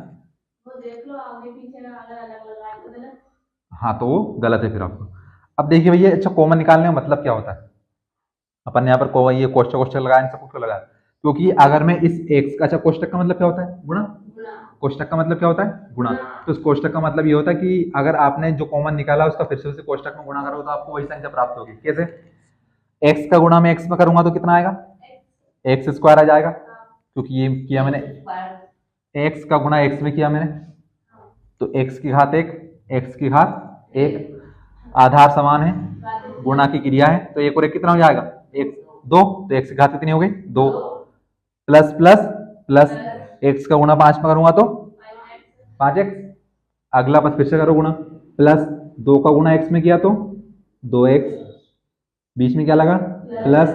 हाँ तो वो गलत है फिर आपको। अब देखिए भैया, अच्छा कॉमन निकालने का मतलब क्या होता है, अपन यहाँ पर ये कोष्टक कोष्टक लगाया, इन सबको क्यों लगाया, क्योंकि अगर मैं इस x का, अच्छा कोष्टक का मतलब क्या होता है, गुणा। कोष्टक का मतलब क्या होता है, गुणा। तो इस कोष्टक का मतलब ये होता है कि अगर आपने जो कॉमन निकाला उसका फिर से उसे कोष्टक में गुणा करो तो आपको वही संख्या प्राप्त होगी। कैसे, एक्स का गुणा मैं एक्स में करूंगा तो कितना आएगा, एक्स स्क्वायर आ जाएगा, क्योंकि ये किया मैंने एक्स का गुणा एक्स में किया मैंने, तो एक्स की घात एक, एक्स की घात एक, आधार समान है, गुणा की क्रिया है, तो एक और एक कितना हो जाएगा, एक दो, तो एक्स की घात कितनी हो गई, दो, प्लस प्लस प्लस, एक्स का गुणा 5 में करूंगा तो 5x, अगला पद फिर से करो गुणा, प्लस 2 का गुणा x में किया तो 2x, बीच में क्या लगा, प्लस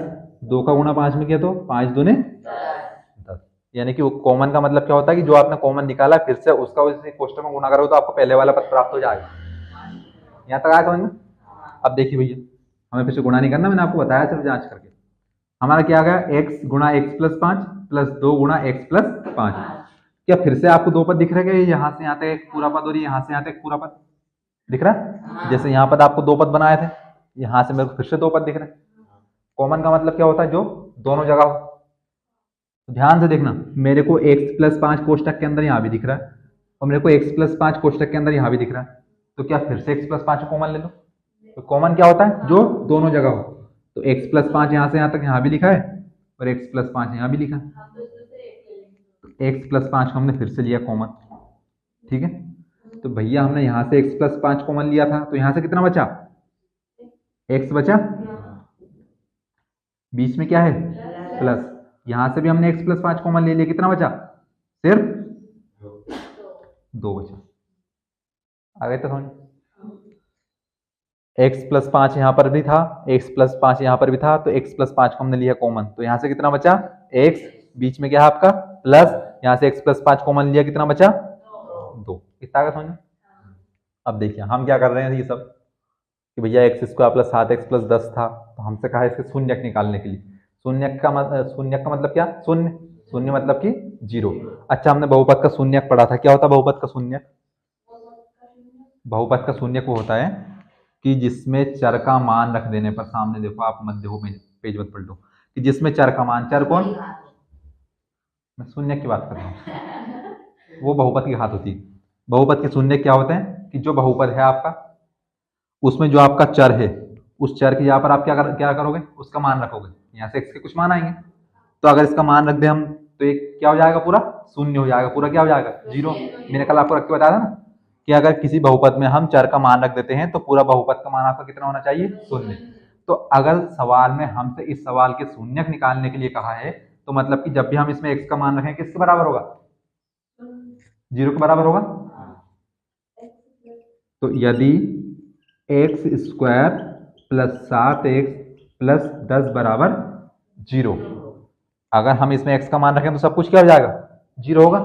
2 का गुणा 5 में किया तो 5 दूने 10, यानी कि वो कॉमन का मतलब क्या होता है कि जो आपने कॉमन निकाला फिर से उसका उसी कोष्टक में गुणा करो तो आपको पहले वाला पद प्राप्त हो जाएगा। यहाँ तक आया समझ में। अब देखिए भैया, हमें फिर से गुणा नहीं करना, मैंने आपको बताया सिर्फ जांच करके। हमारा क्या आ गया, x गुणा x प्लस 5 प्लस 2 गुणा x प्लस 5। क्या फिर से आपको दो पद दिख रहे हैं, यहाँ से यहाँ तक एक पूरा पद और यहाँ से यहाँ तक एक पूरा पद दिख रहा है। जैसे यहाँ पद आपको दो पद बनाए थे, यहाँ से मेरे को फिर से दो पद दिख रहे हैं। कॉमन का मतलब क्या होता है, जो दोनों जगह हो। तो ध्यान से देखना, मेरे को x प्लस 5 कोष्टक के अंदर यहाँ भी दिख रहा है और मेरे को x प्लस 5 कोष्टक के अंदर यहाँ भी दिख रहा है, तो क्या फिर से x प्लस 5 कॉमन ले लो। तो कॉमन क्या होता है, जो दोनों जगह हो। तो x प्लस 5 यहाँ से यहाँ तक यहाँ भी लिखा है और x प्लस 5 यहाँ भी लिखा है, तो x प्लस 5 हमने फिर से लिया कॉमन, ठीक है। तो भैया हमने यहाँ से x प्लस 5 कॉमन लिया था, तो यहाँ से कितना बचा, x बचा, बीच में क्या है प्लस, यहाँ से भी हमने x प्लस 5 कॉमन ले लिया, कितना बचा, सिर्फ 2 बचा। आ गए तो समझ, x प्लस 5 यहाँ पर भी था, x प्लस 5 यहाँ पर भी था, तो x प्लस 5 को हमने लिया कॉमन, तो यहाँ से कितना बचा, x, बीच में क्या है आपका प्लस, यहाँ से x प्लस 5 कॉमन लिया, कितना बचा, 2। कितना का समझ। अब देखिए हम क्या कर रहे हैं, ये सब कि भैया x square plus 7x plus 10 था, तो हमसे कहा इसके शून्यक निकालने के लिए। शून्यक का मतलब क्या, शून्य, शून्य मतलब कि जीरो। अच्छा, हमने बहुपद का शून्यक पढ़ा था, क्या होता है बहुपद का शून्यक। बहुपद का शून्यक वो होता है कि जिसमें चर का मान रख देने पर, सामने देखो आप मत देखो, पेज मत पलटो, कि जिसमें चर का मान, चर कौन, मैं शून्यक की बात कर रहा हूँ, वो बहुपद की घात होती है। बहुपद के शून्यक क्या होते हैं कि जो बहुपद है आपका, उसमें जो आपका चर है, उस चर की यहाँ पर आप क्या करोगे, उसका मान रखोगे, यहाँ से x के कुछ मान आएंगे, तो अगर इसका मान रख दे हम तो एक क्या हो जाएगा, पूरा शून्य हो जाएगा, पूरा क्या हो जाएगा, जीरो। मैंने कल आपको रख के बताया था ना कि अगर किसी बहुपद में हम चर का मान रख देते हैं तो पूरा बहुपद का मान आपका कितना होना चाहिए, शून्य। तो अगर सवाल में हमसे इस सवाल के शून्यक निकालने के लिए कहा है, तो मतलब कि जब भी हम इसमें x का मान रखें, किसके बराबर होगा, जीरो के बराबर होगा। तो यदि x square plus 7x plus 10 बराबर जीरो, अगर हम इसमें x का मान रखें तो सब कुछ क्या हो जाएगा, जीरो होगा।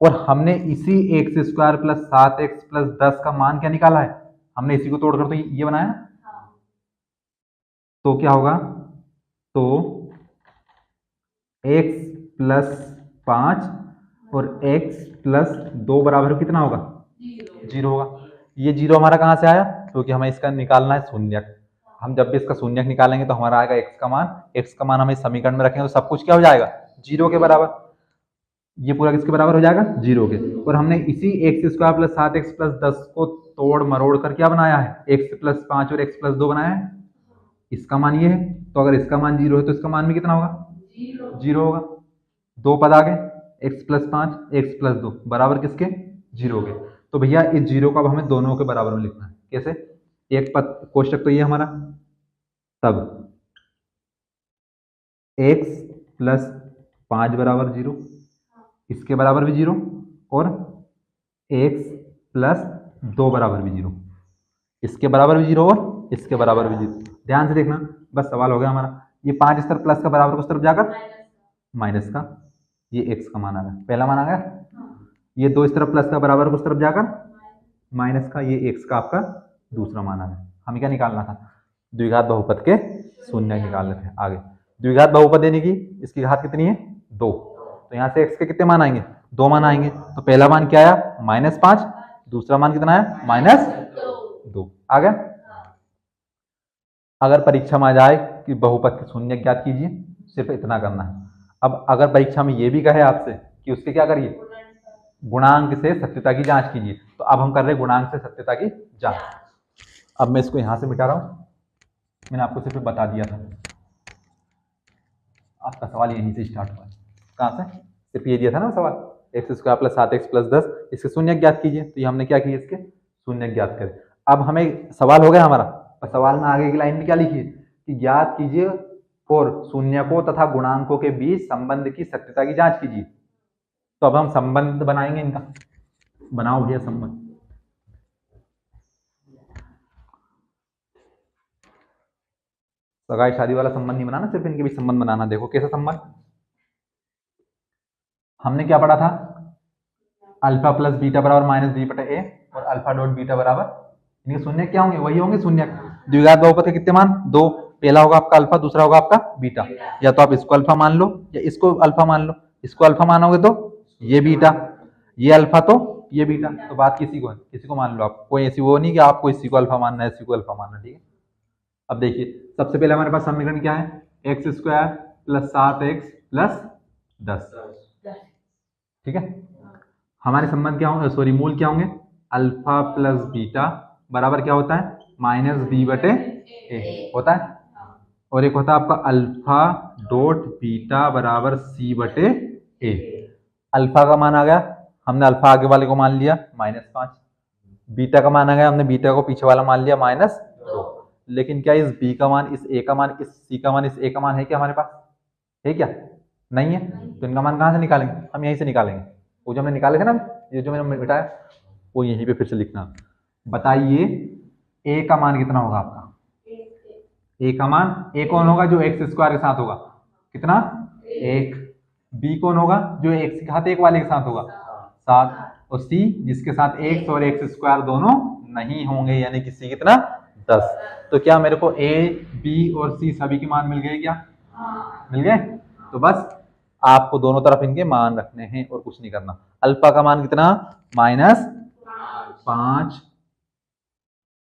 और हमने इसी x square plus 7x plus 10 का मान क्या निकाला है, हमने इसी को तोड़कर तो ये बनाया। तो क्या होगा, तो x प्लस 5 और x प्लस 2 बराबर कितना होगा, जीरो होगा। ये जीरो हमारा कहाँ से आया, क्योंकि हमें इसका निकालना है शून्यक। हम जब भी इसका शून्यक निकालेंगे तो हमारा आएगा x का मान, x का मान हम इस समीकरण में रखेंगे तो सब कुछ क्या हो जाएगा, जीरो के बराबर। ये पूरा किसके बराबर हो जाएगा, जीरो के। और हमने इसी x square plus 7x plus 10 को तोड़ मरोड़ कर क्या बनाया है, x प्लस 5 और x प्लस 2 बनाया है। इसका मान ये है, तो अगर इसका मान जीरो है तो इसका मान भी कितना होगा, जीरो होगा। दो पद आ गए, x प्लस 5 x प्लस 2 बराबर किसके, जीरो के। तो भैया इस जीरो को अब हमें दोनों के बराबर में लिखना है। कैसे, एक पद कोष्टक तो ये हमारा, तब x प्लस 5 बराबर जीरो, इसके बराबर भी जीरो, और x प्लस 2 बराबर भी जीरो, इसके बराबर भी जीरो और इसके बराबर भी जीरो। ध्यान से देखना, बस सवाल हो गया हमारा। ये 5 इस तरफ प्लस का बराबर उस तरफ जाकर माइनस का, ये x का मान आ गया, पहला मान आ गया। ये 2 इस तरफ प्लस का बराबर उस तरफ जाकर माइनस का, ये x का आपका दूसरा मान आ गया। हमें क्या निकालना था, द्विघात बहुपद के शून्य निकालने थे। आगे द्विघात बहुपद यानी कि इसकी घात कितनी है, 2, तो यहाँ से x के कितने मान आएंगे, 2 मान आएंगे। तो पहला मान क्या आया, -5, दूसरा मान कितना आया, -2 आ गया। अगर परीक्षा में आ जाए कि बहुपद के शून्य ज्ञात कीजिए, सिर्फ इतना करना है। अब अगर परीक्षा में ये भी कहे आपसे कि उसके क्या करिए, गुणांक से सत्यता की जांच कीजिए, तो अब हम कर रहे हैं गुणांक से सत्यता की जांच। अब मैं इसको यहां से मिटा रहा हूं, मैंने आपको सिर्फ बता दिया था। आपका सवाल यहीं से स्टार्ट हुआ है। कहाँ से? सिर्फ ये दिया था ना सवाल, x² + 7x + 10, इसके शून्य ज्ञात कीजिए। तो ये हमने क्या किया, इसके शून्य ज्ञात करे। अब हमें सवाल हो गया हमारा, और सवाल में आगे की लाइन में क्या लिखी है कि ज्ञात कीजिए और शून्यकों तथा गुणांकों के बीच संबंध की सत्यता की जांच कीजिए। तो अब हम संबंध बनाएंगे इनका। बनाओ भैया संबंध। सगाई शादी वाला संबंध नहीं बनाना, सिर्फ इनके बीच संबंध बनाना। देखो कैसा संबंध, हमने क्या पढ़ा था, अल्फा प्लस बीटा बराबर -b/a और अल्फा डॉट बीटा बराबर, इनके शून्य क्या होंगे, वही होंगे शून्य। द्विघात बहुपद के कितने मान, दो। पहला होगा आपका अल्फा, दूसरा होगा आपका बीटा। या तो आप इसको अल्फा मान लो या इसको अल्फा मान लो। इसको अल्फा मानोगे तो ये बीटा, ये अल्फा तो ये बीटा। तो बात किसी को है, किसी को मान लो आप, कोई ऐसी वो नहीं कि आपको इसी को अल्फा मानना है, इसी को अल्फा मानना है। ठीक है, अब देखिए सबसे पहले हमारे पास समीकरण क्या है, x² + 7x + 10। ठीक है, हमारे संबंध क्या होंगे, सॉरी मूल क्या होंगे, अल्फा प्लस बीटा बराबर क्या होता है, -b/a होता है। और एक होता है आपका अल्फा डॉट बीटा बराबर c/a। अल्फा का मान आ गया, हमने अल्फा आगे वाले को मान लिया -5। बीटा का मान आ गया, हमने बीटा को पीछे वाला मान लिया -2। लेकिन क्या इस b का मान, इस a का मान, इस c का मान, इस a का मान है क्या हमारे पास, है क्या, नहीं है। तो इनका मान कहाँ से निकालेंगे, हम यहीं से निकालेंगे। वो जो हमने निकाले थे ना, ये जो मैंने बिठाया वो यहीं पे फिर से लिखना। बताइए a का मान कितना होगा आपका, a का मान, a कौन होगा जो x² के साथ होगा, कितना 1। b कौन होगा जो x के साथ एक वाले के साथ होगा 7। और c जिसके साथ x और x² दोनों नहीं होंगे, यानी कि c कितना 10। तो क्या मेरे को a b और c सभी के मान मिल गए क्या, मिल गए। तो बस आपको दोनों तरफ इनके मान रखने हैं और कुछ नहीं करना। अल्फा का मान कितना -5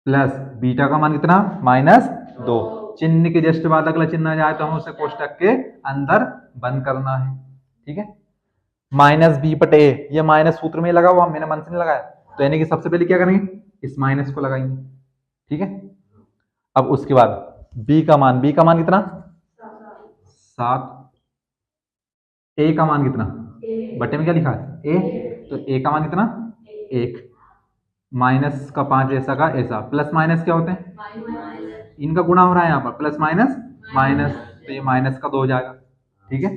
प्लस बीटा का मान कितना -2। चिन्ह के जस्ट बाद अगला चिन्ह आ जाए तो हमें उसे कोष्टक के अंदर बंद करना है। ठीक है, -b/a, ये माइनस सूत्र में लगा हुआ, मैंने मन से नहीं लगाया। तो यानी कि सबसे पहले क्या करेंगे, इस माइनस को लगाएंगे। ठीक है, अब उसके बाद b का मान कितना 7। a का मान कितना, बटे में क्या लिखा है a, तो a का मान कितना 1। माइनस का 5 ऐसा का ऐसा, प्लस माइनस क्या होते हैं, इनका गुणा हो रहा है यहाँ पर, प्लस माइनस माइनस, तो ये माइनस का 2 हो जाएगा। ठीक है,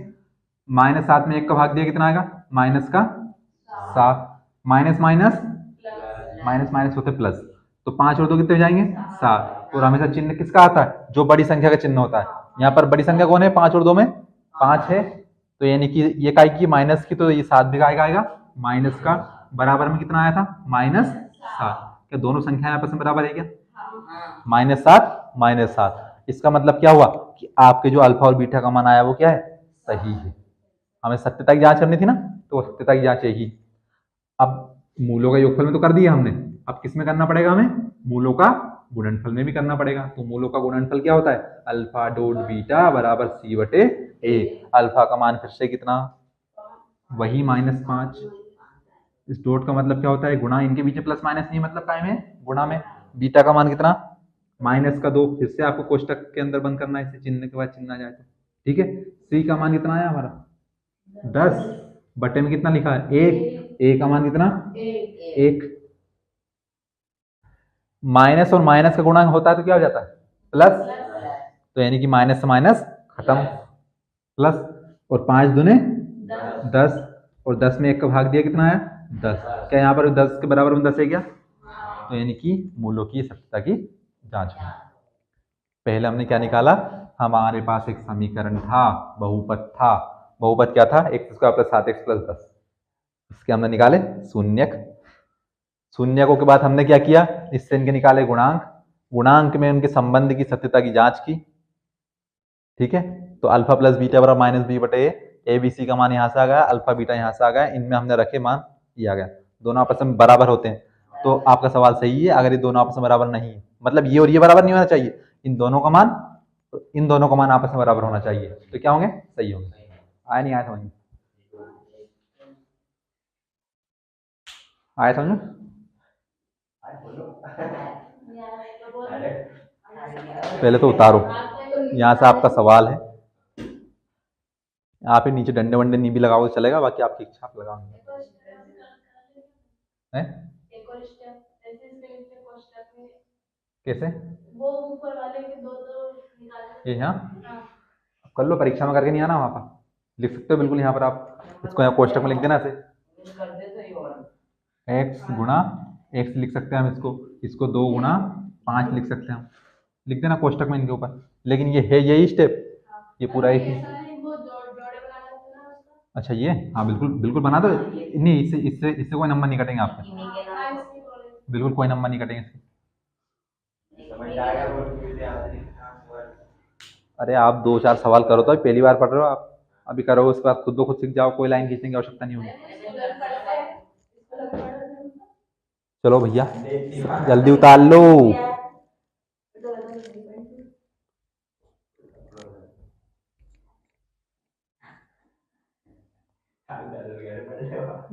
-7 में 1 का भाग दिया कितना आएगा, -7। माइनस माइनस माइनस माइनस होते प्लस, तो 5 और 2 कितने हो जाएंगे 7। और हमेशा चिन्ह किसका आता है, जो बड़ी संख्या का चिन्ह होता है। यहाँ पर बड़ी संख्या कौन है, 5 और 2 में 5 है। तो यानी कि ये काय की माइनस की, तो ये 7 भी काय का आएगा माइनस का। बराबर में कितना आया था -7। क्या दोनों संख्या आपस में बराबर है क्या, -7 -7। इसका मतलब क्या हुआ कि आपके जो अल्फा और बीटा का मान आया वो क्या है, सही है। हमें सत्यता की जांच करनी थी ना, तो सत्यता की जांच यही। अब मूलों का योगफल में तो कर दिया हमने, अब किस में करना पड़ेगा हमें, मूलों का गुणनफल में भी करना पड़ेगा। तो मूलों का गुणनफल क्या होता है, अल्फा डॉट बीटा बराबर c/a। अल्फा का मान फिर से कितना, वही -5। इस डॉट का मतलब क्या होता है, गुणा, इनके बीच प्लस माइनस नहीं मतलब काय में, गुणा में। बीटा का मान कितना -2, फिर से आपको कोष्टक के अंदर बंद करना है, इसे चिन्ह के बाद चिन्ह आ जाए तो। ठीक है, सी का मान कितना आया हमारा 10, बटे में कितना लिखा है 1। ए का मान कितना 1। माइनस और माइनस का गुणा होता है तो क्या हो जाता है प्लस, तो यानी कि माइनस से माइनस खत्म, प्लस, और 5 दूने 10, और 10 में 1 का भाग दिया कितना आया 10। क्या यहाँ पर 10 के बराबर में 10 है क्या, तो यानी कि मूलों की सत्यता की जांच हुई। पहले हमने क्या निकाला, हमारे पास एक समीकरण था, बहुपद था। बहुपद क्या था, x² + 7x + 10। इसके हमने निकाले शून्यक। शून्यकों के बाद हमने क्या किया, इससे इनके निकाले गुणांक। गुणांक में उनके संबंध की सत्यता की जांच की। ठीक है, तो अल्फा प्लस बीटा बराबर -b/a। ए बी सी का मान यहाँ से आ गया, अल्फा बीटा यहाँ से आ गया, इनमें हमने रखे मान, ये आ गया। दोनों आपस में बराबर होते हैं, तो आपका सवाल सही है। अगर ये दोनों आपस में बराबर नहीं है, मतलब ये और ये बराबर नहीं होना चाहिए, इन दोनों का मान आपस में बराबर होना चाहिए, तो क्या होंगे, सही होंगे। आया नहीं आया समझ में, आया समझ में। पहले तो उतारो, यहाँ से आपका सवाल है। यहाँ पे नीचे डंडे वंडे नहीं भी लगाओ तो चलेगा, बाकी आपकी इच्छा, आप लगाओ। हैं? कैसे? वो ऊपर वाले के दो दो निकाले, ये यहाँ कर लो, परीक्षा में करके नहीं आना, वहाँ पर लिख सकते हो बिल्कुल, यहाँ पर आप इसको यहाँ कोष्टक में लिख देना ऐसे, एक्स गुणा, एक्स लिख सकते हैं हम इसको, इसको 2 गुणा 5 लिख सकते हैं हम, लिख देना कोष्टक में इनके ऊपर। लेकिन ये है यही स्टेप, ये पूरा एक ही। अच्छा ये, हाँ बिल्कुल बिल्कुल बना दो। नहीं, इससे इससे इससे कोई नंबर नहीं कटेंगे आपके, बिल्कुल कोई नंबर नहीं कटेंगे इससे। अरे आप 2 4 सवाल करो, तो पहली बार पढ़ रहे हो आप, अभी करोगे उसके बाद खुद ब खुद सीख जाओ, कोई लाइन खींचने की आवश्यकता नहीं होगी। चलो भैया जल्दी उतार लो।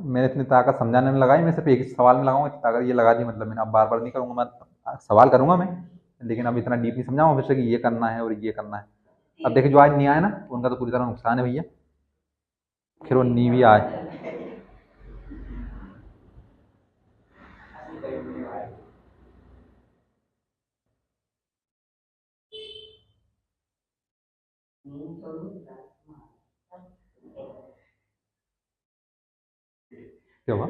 मैंने इतनी ताकत समझाने में लगाई, मैं सिर्फ एक ही सवाल में लगाऊंगा, इतनी ताकत ये लगा दी, मतलब मैंने अब बार बार नहीं करूंगा मैं, सवाल करूंगा मैं, लेकिन अब इतना डीप नहीं समझाऊंगा फिर से कि ये करना है और ये करना है। अब देखिए जो आज नहीं आया ना, उनका तो पूरी तरह नुकसान है भैया, फिर वो नी भी आए। क्या हुआ?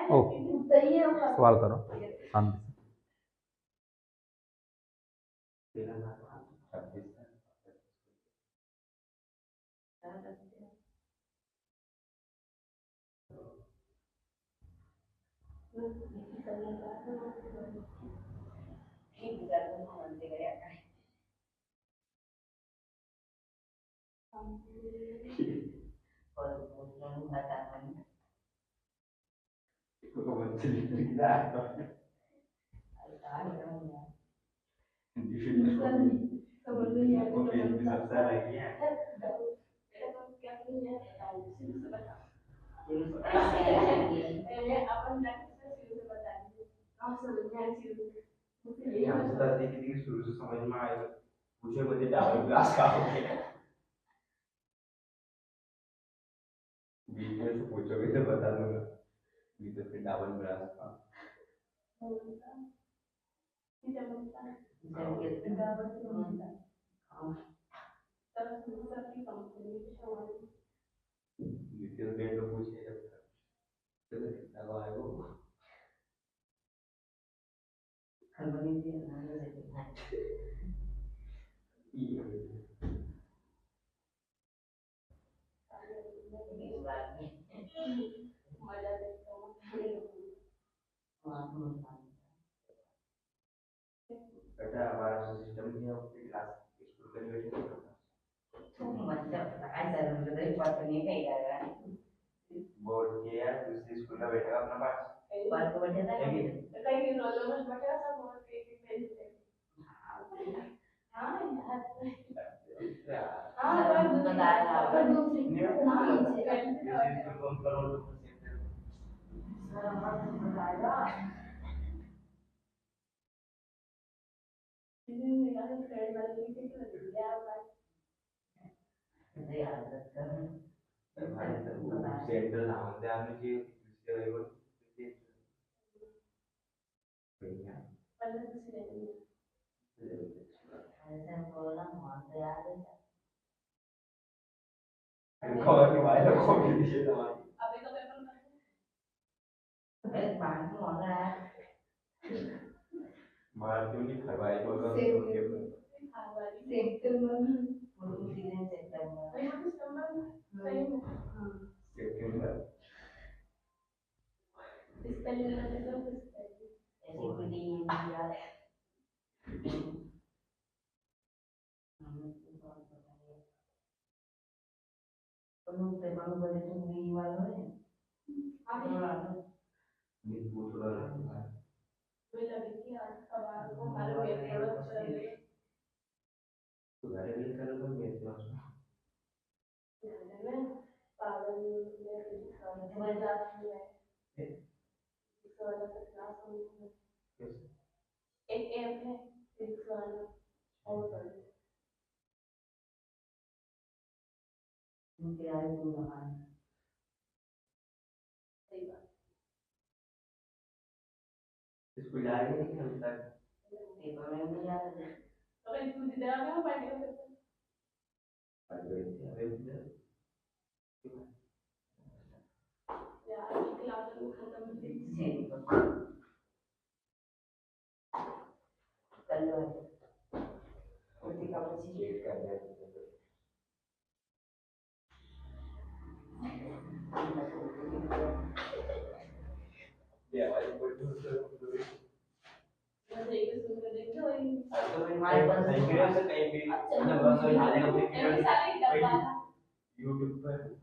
ओ, सवाल करो शांति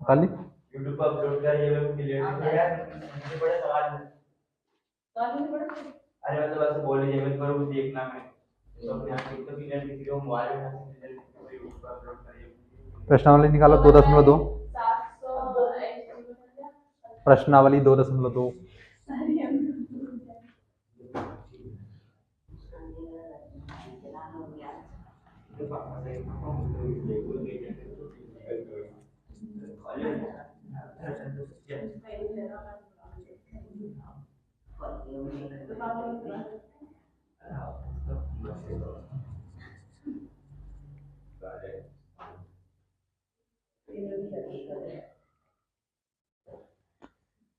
खाली प्रश्नावली निकालो 2.2 प्रश्नावली 2.2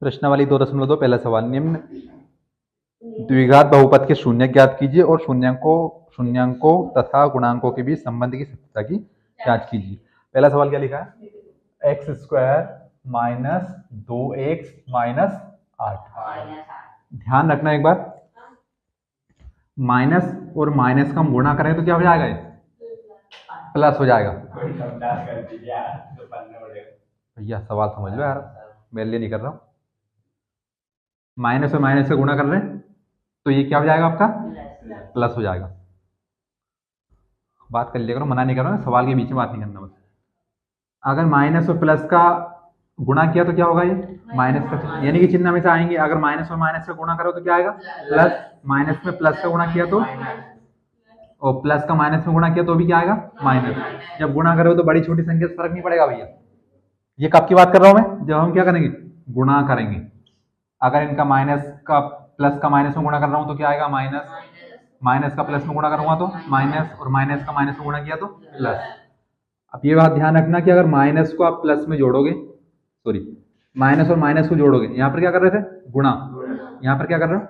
प्रश्नावली 2.2 पहला सवाल, निम्न द्विघात बहुपद के शून्य ज्ञात कीजिए और शून्यंकों तथा गुणांकों के बीच संबंध की सत्यता की जांच कीजिए। पहला सवाल क्या लिखा है, x square minus 2x minus 8। ध्यान रखना एक बार, माइनस और माइनस का हम गुणा करें तो क्या हो जाएगा, ये प्लस हो जाएगा। भैया सवाल समझ लो यार, मेरे लिए नहीं कर रहा हूँ। माइनस और माइनस से गुणा कर रहे हैं तो ये क्या हो जाएगा आपका, प्लस हो जाएगा। बात कर लिया करो, मना नहीं कर रहा हूँ, सवाल के बीच में बात नहीं करना बस। अगर माइनस और प्लस का गुणा किया तो क्या होगा, ये माइनस का, यानी कि चिन्ह हमेशा आएंगे। अगर माइनस और माइनस से गुणा करो तो क्या आएगा, प्लस। माइनस में प्लस का गुणा किया तो, और प्लस का माइनस में गुणा किया तो भी क्या आएगा, माइनस। जब गुणा करो तो बड़ी छोटी संख्या से फर्क नहीं पड़ेगा भैया। ये कब की बात कर रहा हूं मैं, जब हम क्या करेंगे, गुणा करेंगे। अगर इनका माइनस का प्लस का माइनस में गुणा कर रहा हूं तो क्या आएगा, माइनस। माइनस का प्लस में गुणा करूंगा तो माइनस, और माइनस का माइनस में गुणा किया तो प्लस। अब ये बात ध्यान रखना कि अगर माइनस को आप प्लस में जोड़ोगे, सॉरी माइनस और माइनस को जोड़ोगे, यहाँ पर क्या कर रहे थे, गुणा, यहाँ पर क्या कर रहे हो,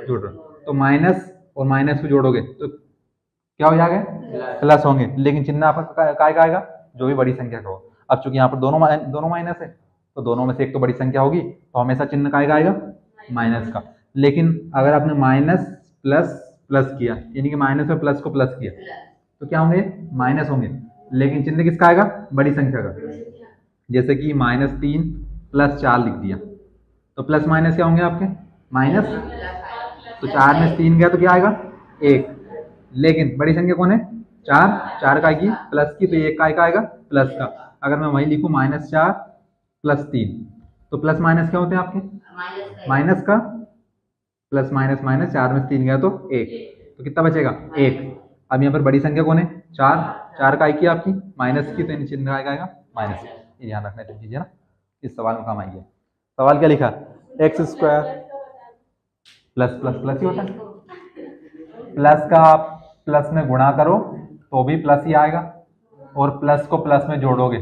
जोड़ रहे हो। तो माइनस और माइनस को जोड़ोगे तो क्या हो जाएगा, प्लस होंगे, लेकिन चिन्ह आपका काय का आएगा, जो भी बड़ी संख्या का हो। अब चूंकि यहाँ पर दोनों माइनस है तो दोनों में से एक तो बड़ी संख्या होगी, तो हमेशा चिन्ह काय का आएगा, माइनस का। लेकिन अगर आपने माइनस प्लस प्लस किया, यानी कि माइनस और प्लस को प्लस किया, तो क्या होंगे, माइनस होंगे, लेकिन चिन्ह किसका आएगा, बड़ी संख्या का। जैसे कि -3 + 4 लिख दिया, तो प्लस माइनस क्या होंगे आपके, माइनस। तो 4 में 3 गया तो क्या आएगा, 1। लेकिन बड़ी संख्या कौन है, 4, 4 का की प्लस की, तो 1 का आएगा प्लस का। अगर मैं वही लिखूं -4 + 3, तो प्लस माइनस क्या होते हैं आपके, माइनस का, प्लस माइनस माइनस, 4 में 3 गया तो 1, तो कितना बचेगा, 1। अब यहाँ पर बड़ी संख्या कौन है, 4, 4 का की आपकी माइनस की, तो इन चिन्ह आएगा माइनस। ये ध्यान रखना है चीजें ना, इस सवाल में काम आएगी। सवाल क्या लिखा, x square plus plus plus ही होता है, प्लस का प्लस में गुणा करो तो भी प्लस ही आएगा, और प्लस को प्लस में जोड़ोगे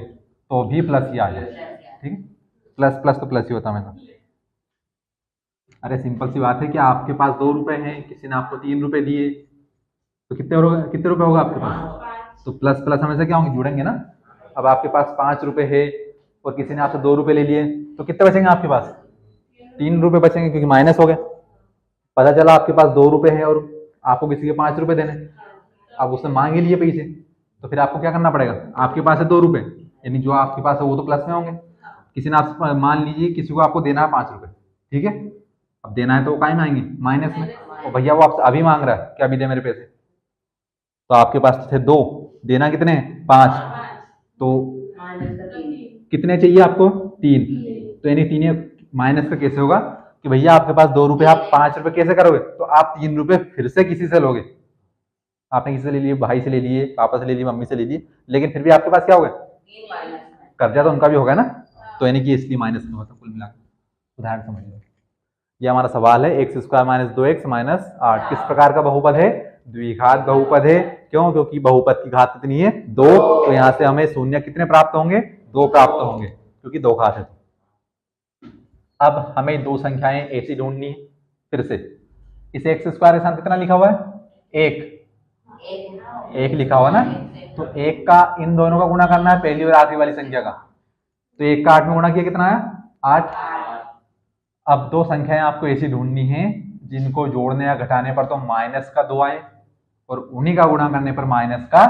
तो भी प्लस ही आ जाए, ठीक है। प्लस प्लस तो प्लस ही होता है मेरा। अरे सिंपल सी बात है कि आपके पास 2 रुपए हैं, किसी ने आपको 3 रुपए दिए, तो कितने रुपए होगा आपके पास? तो प्लस प्लस हमेशा क्या होंगे, जुड़ेंगे ना। अब आपके पास 5 रुपए है और किसी ने आपसे 2 रुपए ले लिए, तो कितने बचेंगे आपके पास? 3 रुपए बचेंगे, क्योंकि माइनस हो गए। पता चला आपके पास 2 रुपए है और आपको किसी के 5 रुपए देने, अब उसने मांग ही लिए पैसे, तो फिर आपको क्या करना पड़ेगा? आपके पास है 2 रुपए, यानी जो आपके पास है वो तो प्लस में होंगे। किसी ने आपसे, मान लीजिए किसी को आपको देना है 5 रुपए, ठीक है। अब देना है तो वो काहे में आएंगे? माइनस में। और भैया वो आपसे अभी मांग रहा है कि अभी दे मेरे पैसे, तो आपके पास थे 2, देना कितने? 5, तो कितने चाहिए आपको? 3। तो यानी 3 माइनस का कैसे होगा कि भैया आपके पास 2 रुपए, आप 5 रुपए कैसे करोगे? तो आप 3 रुपए फिर से किसी से लोगे। आपने किसी से ले लिए, भाई से ले लिए, पापा से ले लिए, मम्मी से ले लिए, लेकिन फिर भी आपके पास क्या होगा? कर्जा तो उनका भी होगा ना, तो यानी कि इसलिए माइनस में होता। कुल मिलाकर उदाहरण समझ लो, ये हमारा सवाल है x square minus 2x minus 8 किस प्रकार का बहुपद है? द्विघात बहुपद है। क्यों? क्योंकि बहुपद की घात कितनी है? 2। तो यहाँ से हमें शून्य कितने प्राप्त होंगे? 2 प्राप्त होंगे, क्योंकि 2 घात है। अब हमें 2 संख्याएं ऐसी ढूंढनी है। फिर से इस एक्स स्क्वायर के साथ कितना लिखा हुआ है? 1 लिखा हुआ ना, तो 1 का इन दोनों का गुणा करना है, पहली और आखिरी वाली संख्या का। तो 1 का 8 में गुणा किया कितना है? 8। अब 2 संख्याएं आपको ऐसी ढूंढनी है जिनको जोड़ने या घटाने पर तो माइनस का 2 आए और उन्हीं का गुणा करने पर माइनस का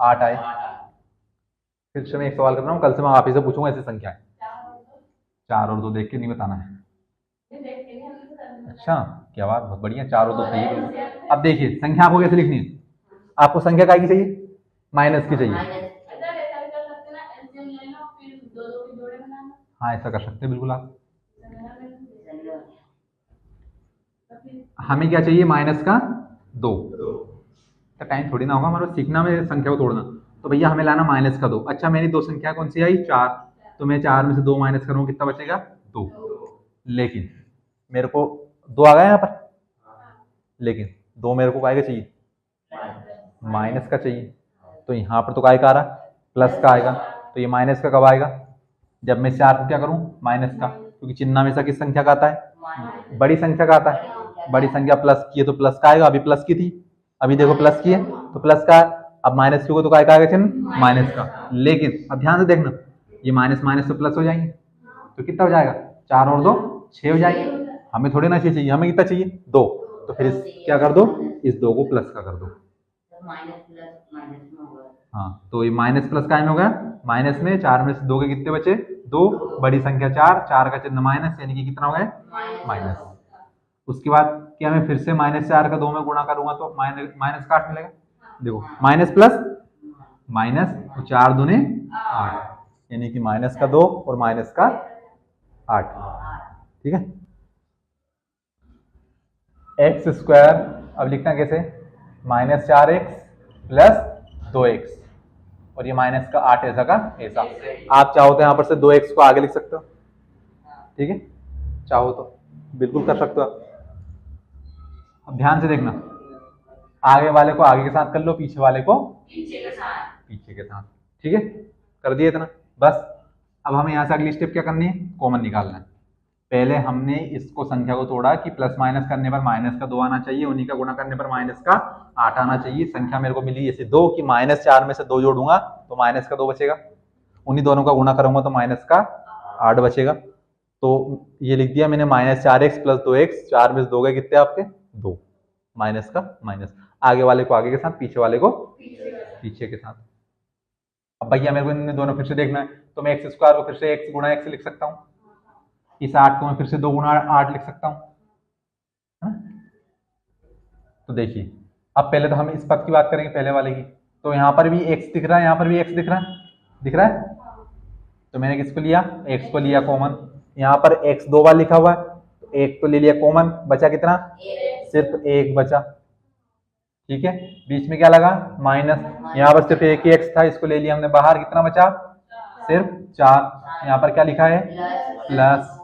8 आए। फिर से मैं एक सवाल कर रहा हूँ, कल से मैं आप ही से पूछूंगा ऐसी संख्याएं। 4 और 2 देख के नहीं बताना है। अच्छा, क्या बात, बहुत बढ़िया, 4 और 2 सही है। अब देखिए संख्या आपको कैसे लिखनी है? आपको संख्या काय की चाहिए? माइनस की चाहिए। हाँ ऐसा कर सकते हैं बिल्कुल आप। हमें क्या चाहिए? माइनस का 2। तो टाइम थोड़ी ना होगा हमारा सीखना में संख्या को तोड़ना। तो भैया हमें लाना माइनस का 2। अच्छा मेरी 2 संख्या कौन सी आई? 4। तो मैं 4 में से 2 माइनस करूँ, कितना बचेगा? 2। लेकिन मेरे को 2 आ गया यहाँ पर, लेकिन 2 मेरे को काय का चाहिए? माइनस का चाहिए। तो यहाँ पर तो काय का आ रहा? प्लस का आएगा। तो ये माइनस का कब आएगा? जब मैं 4 को क्या करूं? माइनस का, क्योंकि चिन्ह हमेशा किस संख्या का आता है? बड़ी संख्या का आता है। बड़ी संख्या प्लस की है तो प्लस का आएगा, अभी प्लस की थी, अभी देखो प्लस की है तो प्लस का। अब माइनस की हो तो काय का आएगा चिन्ह? माइनस का। लेकिन अब ध्यान से देखना, ये माइनस माइनस तो प्लस हो जाएंगे, तो कितना हो जाएगा? 4 और 2 6 हो जाएंगे। हमें थोड़ी ना चाहिए, हमें कितना चाहिए? 2। तो फिर क्या कर दो? इस 2 को प्लस का कर दो। हाँ, तो ये माइनस प्लस का हो गया। माइनस में 4 में से 2 के कितने बचे? 2। बड़ी संख्या 4, 4 का चिन्ह माइनस, यानी कि कितना हो गया? माइनस। उसके बाद क्या मैं फिर से -4 का 2 में गुणा करूंगा तो माइनस का 8 मिलेगा। देखो माइनस प्लस माइनस, तो 4 दूने 8, यानी कि माइनस का 2 और माइनस का 8। ठीक है। एक्स स्क्वायर अब लिखना कैसे? -4x प्लस 2x और ये माइनस का 8 ऐसा का ऐसा। आप चाहो तो यहाँ पर से 2x को आगे लिख सकते हो, ठीक है, चाहो तो बिल्कुल कर सकते हो। अब ध्यान से देखना, आगे वाले को आगे के साथ कर लो, पीछे वाले को पीछे के साथ। ठीक है, कर दिए इतना बस। अब हमें यहाँ से अगली स्टेप क्या करनी है? कॉमन निकालना है। पहले हमने इसको संख्या को तोड़ा कि प्लस माइनस करने पर माइनस का 2 आना चाहिए, उन्हीं का गुणा करने पर माइनस का 8 आना चाहिए। संख्या मेरे को मिली ऐसे 2 कि -4 में से 2 जोड़ूंगा तो माइनस का 2 बचेगा, उन्हीं दोनों का गुणा करूंगा तो माइनस का 8 बचेगा। तो ये लिख दिया मैंने -4x प्लस 2x। 4 में से 2 गए कितने आपके? 2। माइनस का माइनस, आगे वाले को आगे के साथ, पीछे वाले को पीछे के साथ। अब भैया मेरे को इन दोनों फिर से देखना है, तो मैं एक्स स्क्वायर को फिर से x गुणा x लिख सकता हूँ, इस 8 को मैं फिर से 2 गुणा 8 लिख सकता हूँ। तो देखिए अब पहले तो हम इस पद की बात करेंगे, पहले वाले की। तो यहाँ पर भी x दिख रहा है, यहाँ पर भी x दिख रहा है। तो मैंने किसको लिया? x को लिया कॉमन। यहाँ पर x 2 बार लिखा हुआ है, तो 1 तो ले लिया कॉमन, बचा कितना? सिर्फ 1 बचा। ठीक है, बीच में क्या लगा? माइनस। यहाँ पर सिर्फ एक ही x था, इसको ले लिया हमने बाहर, कितना बचा? सिर्फ 4। यहाँ पर क्या लिखा है? प्लस।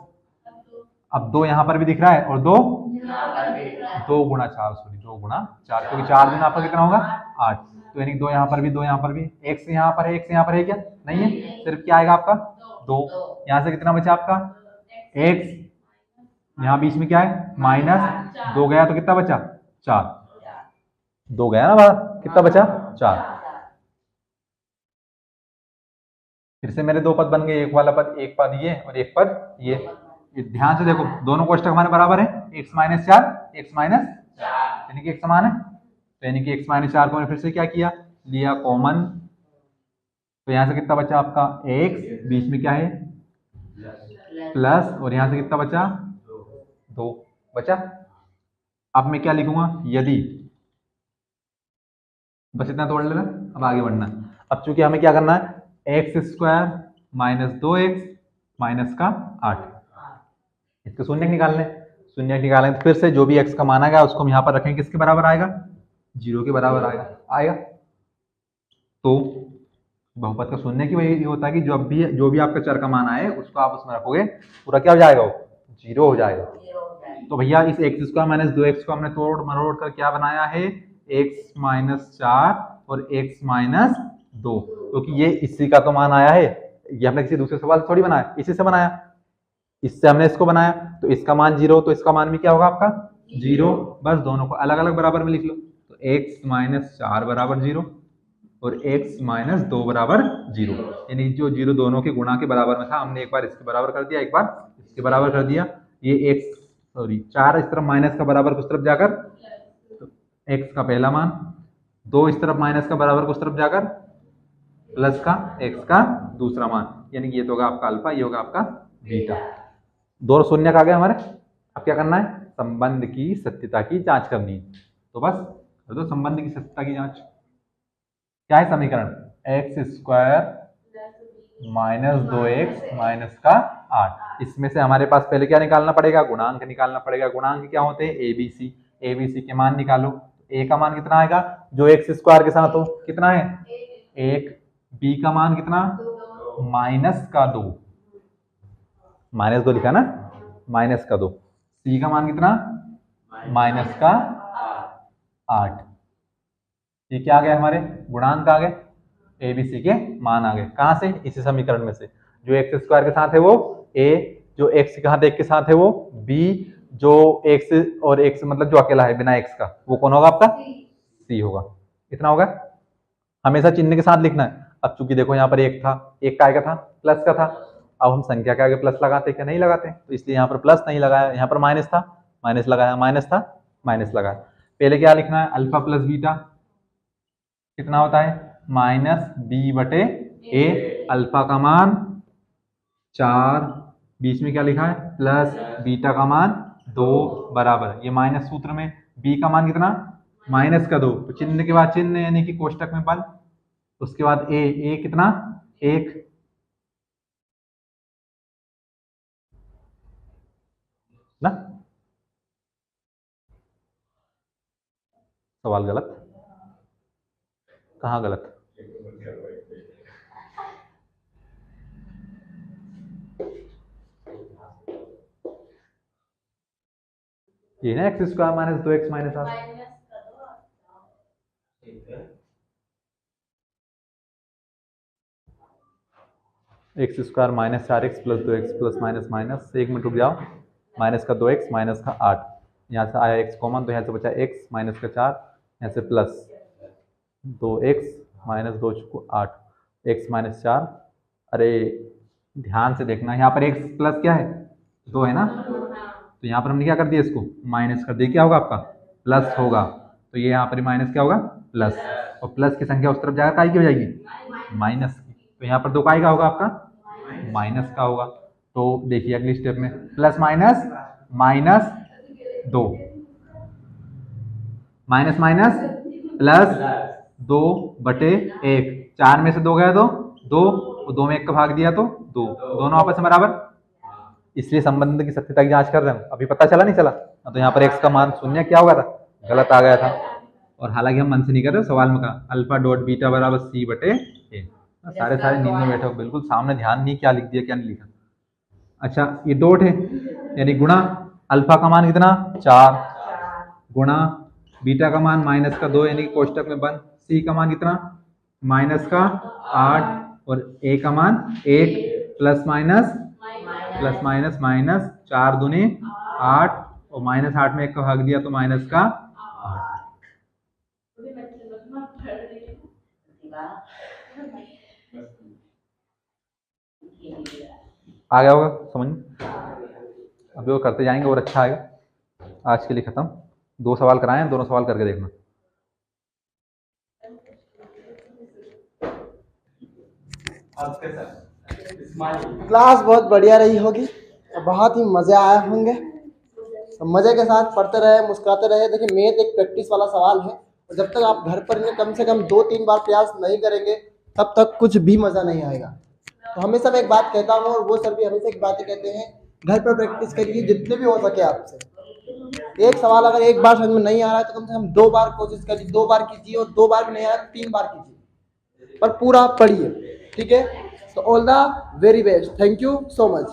अब 2 यहाँ पर भी दिख रहा है और 2 गुणा 4, सॉरी 2 गुणा 4, क्योंकि 4 गुना आपका कितना होगा? 8। तो यानी 2 यहाँ पर भी, 2 यहाँ पर भी, x यहाँ पर है, x यहाँ पर है क्या? नहीं है। सिर्फ क्या आएगा आपका 2। यहाँ से कितना बचा आपका x, यहाँ बीच में क्या है -2 गया तो कितना बचा 4। 2 गया ना बाहर, कितना बचा 4। फिर से मेरे 2 पद बन गए, एक वाला पद, एक पद ये और एक पद ये। ध्यान से देखो दोनों कोष्टक हमारे बराबर है, x - 4 x - 4 यानी कि एक समान है। तो यानी कि x - 4 को मैंने फिर से क्या किया, लिया कॉमन। तो यहाँ से कितना बचा आपका x, बीच में क्या है प्लस, और यहाँ से कितना बचा 2 बचा। अब मैं क्या लिखूंगा, यदि, बस इतना तोड़ लेना, अब आगे बढ़ना। अब चूंकि हमें क्या करना है, x² - 2x -8, इसके शून्य निकालने, शून्य निकालें तो फिर से जो भी x का मान आएगा उसको हम यहाँ पर रखेंगे, किसके बराबर आएगा 0 के बराबर आएगा। तो बहुपद का शून्य की वही ये होता है कि जो भी आपका चर का मान आए उसको आप उसमें रखोगे, पूरा क्या हो जाएगा, वो 0 हो जाएगा। तो भैया इस x² - 2x को हमने तोड़ मरोड़ कर क्या बनाया है, x - 4 और x - 2, क्योंकि ये इसी का तो मान आया है, ये हमने किसी दूसरे सवाल थोड़ी बनाया, इसी से बनाया, इससे हमने इसको बनाया। तो इसका मान 0, तो इसका मान भी क्या होगा आपका 0। बस दोनों को अलग अलग बराबर में लिख लो। तो x - 4 बराबर 0 और x - 2 बराबर 0, यानी जो 0 दोनों के गुणा के बराबर में था, हमने एक बार इसके बराबर कर दिया, एक बार इसके बराबर कर दिया। ये 4 इस तरफ माइनस का बराबर को उस तरफ जाकर, तो x का पहला मान, 2 इस तरफ माइनस का बराबर को उस तरफ जाकर प्लस का x का दूसरा मान, यानी कि ये तो होगा आपका अल्फा, ये होगा आपका बीटा। दो शून्य आ गए हमारे। अब क्या करना है, संबंध की सत्यता की जांच करनी है। तो बस कर दो संबंध की सत्यता की जांच। क्या है समीकरण, x² - 2x - 8। इसमें से हमारे पास पहले क्या निकालना पड़ेगा, गुणांक निकालना पड़ेगा। गुणांक क्या होते हैं, ABC। ABC के मान निकालो। a का मान कितना आएगा, जो x² के साथ हो, कितना है 1। b का मान कितना, -2, -2 लिखा ना, -2। c का मान कितना, -8। ये क्या आ गया, हमारे गुणांक आ गए, ABC के मान आ गए। कहां से, इसी समीकरण में से। जो x² के साथ है वो a, जो x के साथ 1 के साथ है वो b, जो x और x मतलब जो अकेला है बिना x का, वो कौन होगा आपका c होगा। इतना होगा, हमेशा चिन्ह के साथ लिखना है। अब चूंकि देखो यहाँ पर 1 था, 1 का आगे था, प्लस का था। अब हम संख्या के आगे प्लस लगाते क्या, नहीं लगाते, तो इसलिए यहाँ पर प्लस नहीं लगाया, यहाँ पर माइनस था, माइनस लगाया, माइनस था, माइनस लगाया। पहले क्या लिखना है, अल्फा प्लस बीटा कितना होता है, -b/a। अल्फा का मान 4, बीच में क्या लिखा है प्लस, बीटा का मान 2 बराबर, ये माइनस सूत्र में b का मान कितना, -2, तो चिन्ह के बाद चिन्ह यानी कि कोष्टक में बंद, उसके बाद a कितना 1, ना सवाल गलत, कहाँ गलत, ये ना x² - 2x - 8। x² - 4x + 2x + minus, 1 minute रुक जाओ, -2x -8, यहाँ से आया x कॉमन, तो यहाँ से बचा x -4, यहाँ से प्लस 2x -2 × 8, x -4। अरे ध्यान से देखना, यहाँ पर x प्लस क्या है 2 है ना, तो यहाँ पर हमने क्या कर दिया, इसको माइनस कर दिया, क्या होगा आपका प्लस होगा। तो ये यहाँ पर माइनस क्या होगा प्लस, और प्लस की संख्या उस तरफ जाकर काय की हो जाएगी, माइनस की। तो यहाँ पर 2 काय का होगा आपका, माइनस का होगा। तो देखिए अगली स्टेप में plus minus -2, minus minus plus 2/1, 4 में से 2 गया तो 2, और 2 में 1 का भाग दिया तो 2, दोनों आपस में बराबर, इसलिए संबंध की सत्यता की जांच कर रहे हैं। अभी पता चला नहीं चला, तो यहाँ पर x का मान शून्य क्या हो गया था, गलत आ गया था। और हालांकि हम मन से नहीं कर रहे, सवाल में कहा अल्फा डॉट बीटा बराबर c/a। सारे नींद में बैठे हो, बिल्कुल सामने ध्यान नहीं क्या लिख दिया क्या नहीं लिखा। अच्छा ये डॉट है, यानी गुणा अल्फा का मान कितना 4, गुणा बीटा का मान -2 यानी कोष्टक में बंद, सी का मान कितना, माइनस का 8 और ए का मान 1 प्लस माइनस माइनस 4 दूनी 8 और माइनस 8 में 1 का भाग दिया तो माइनस का 8। आ गया होगा समझ में? अभी वो करते जाएंगे और अच्छा आएगा। आज के लिए खत्म। 2 सवाल कराए हैं, दोनों सवाल करके देखना। क्लास बहुत बढ़िया रही होगी, बहुत ही मज़े आए होंगे। तो मज़े के साथ पढ़ते रहे, मुस्कुराते रहे। देखिए मैथ एक प्रैक्टिस वाला सवाल है, और जब तक आप घर पर इन्हें कम से कम 2-3 बार प्रयास नहीं करेंगे तब तक कुछ भी मज़ा नहीं आएगा। तो हमेशा मैं एक बात कहता हूँ, और वो सर भी हमेशा एक बात कहते हैं, घर पर प्रैक्टिस करिए जितने भी हो सके आपसे। एक सवाल अगर एक बार समझ में नहीं आ रहा है तो कम से कम 2 बार कोशिश करिए, 2 बार कीजिए, और 2 बार भी नहीं आ रहा तो 3 बार कीजिए, पर पूरा पढ़िए। ठीक है, तो all the very best, thank you so much.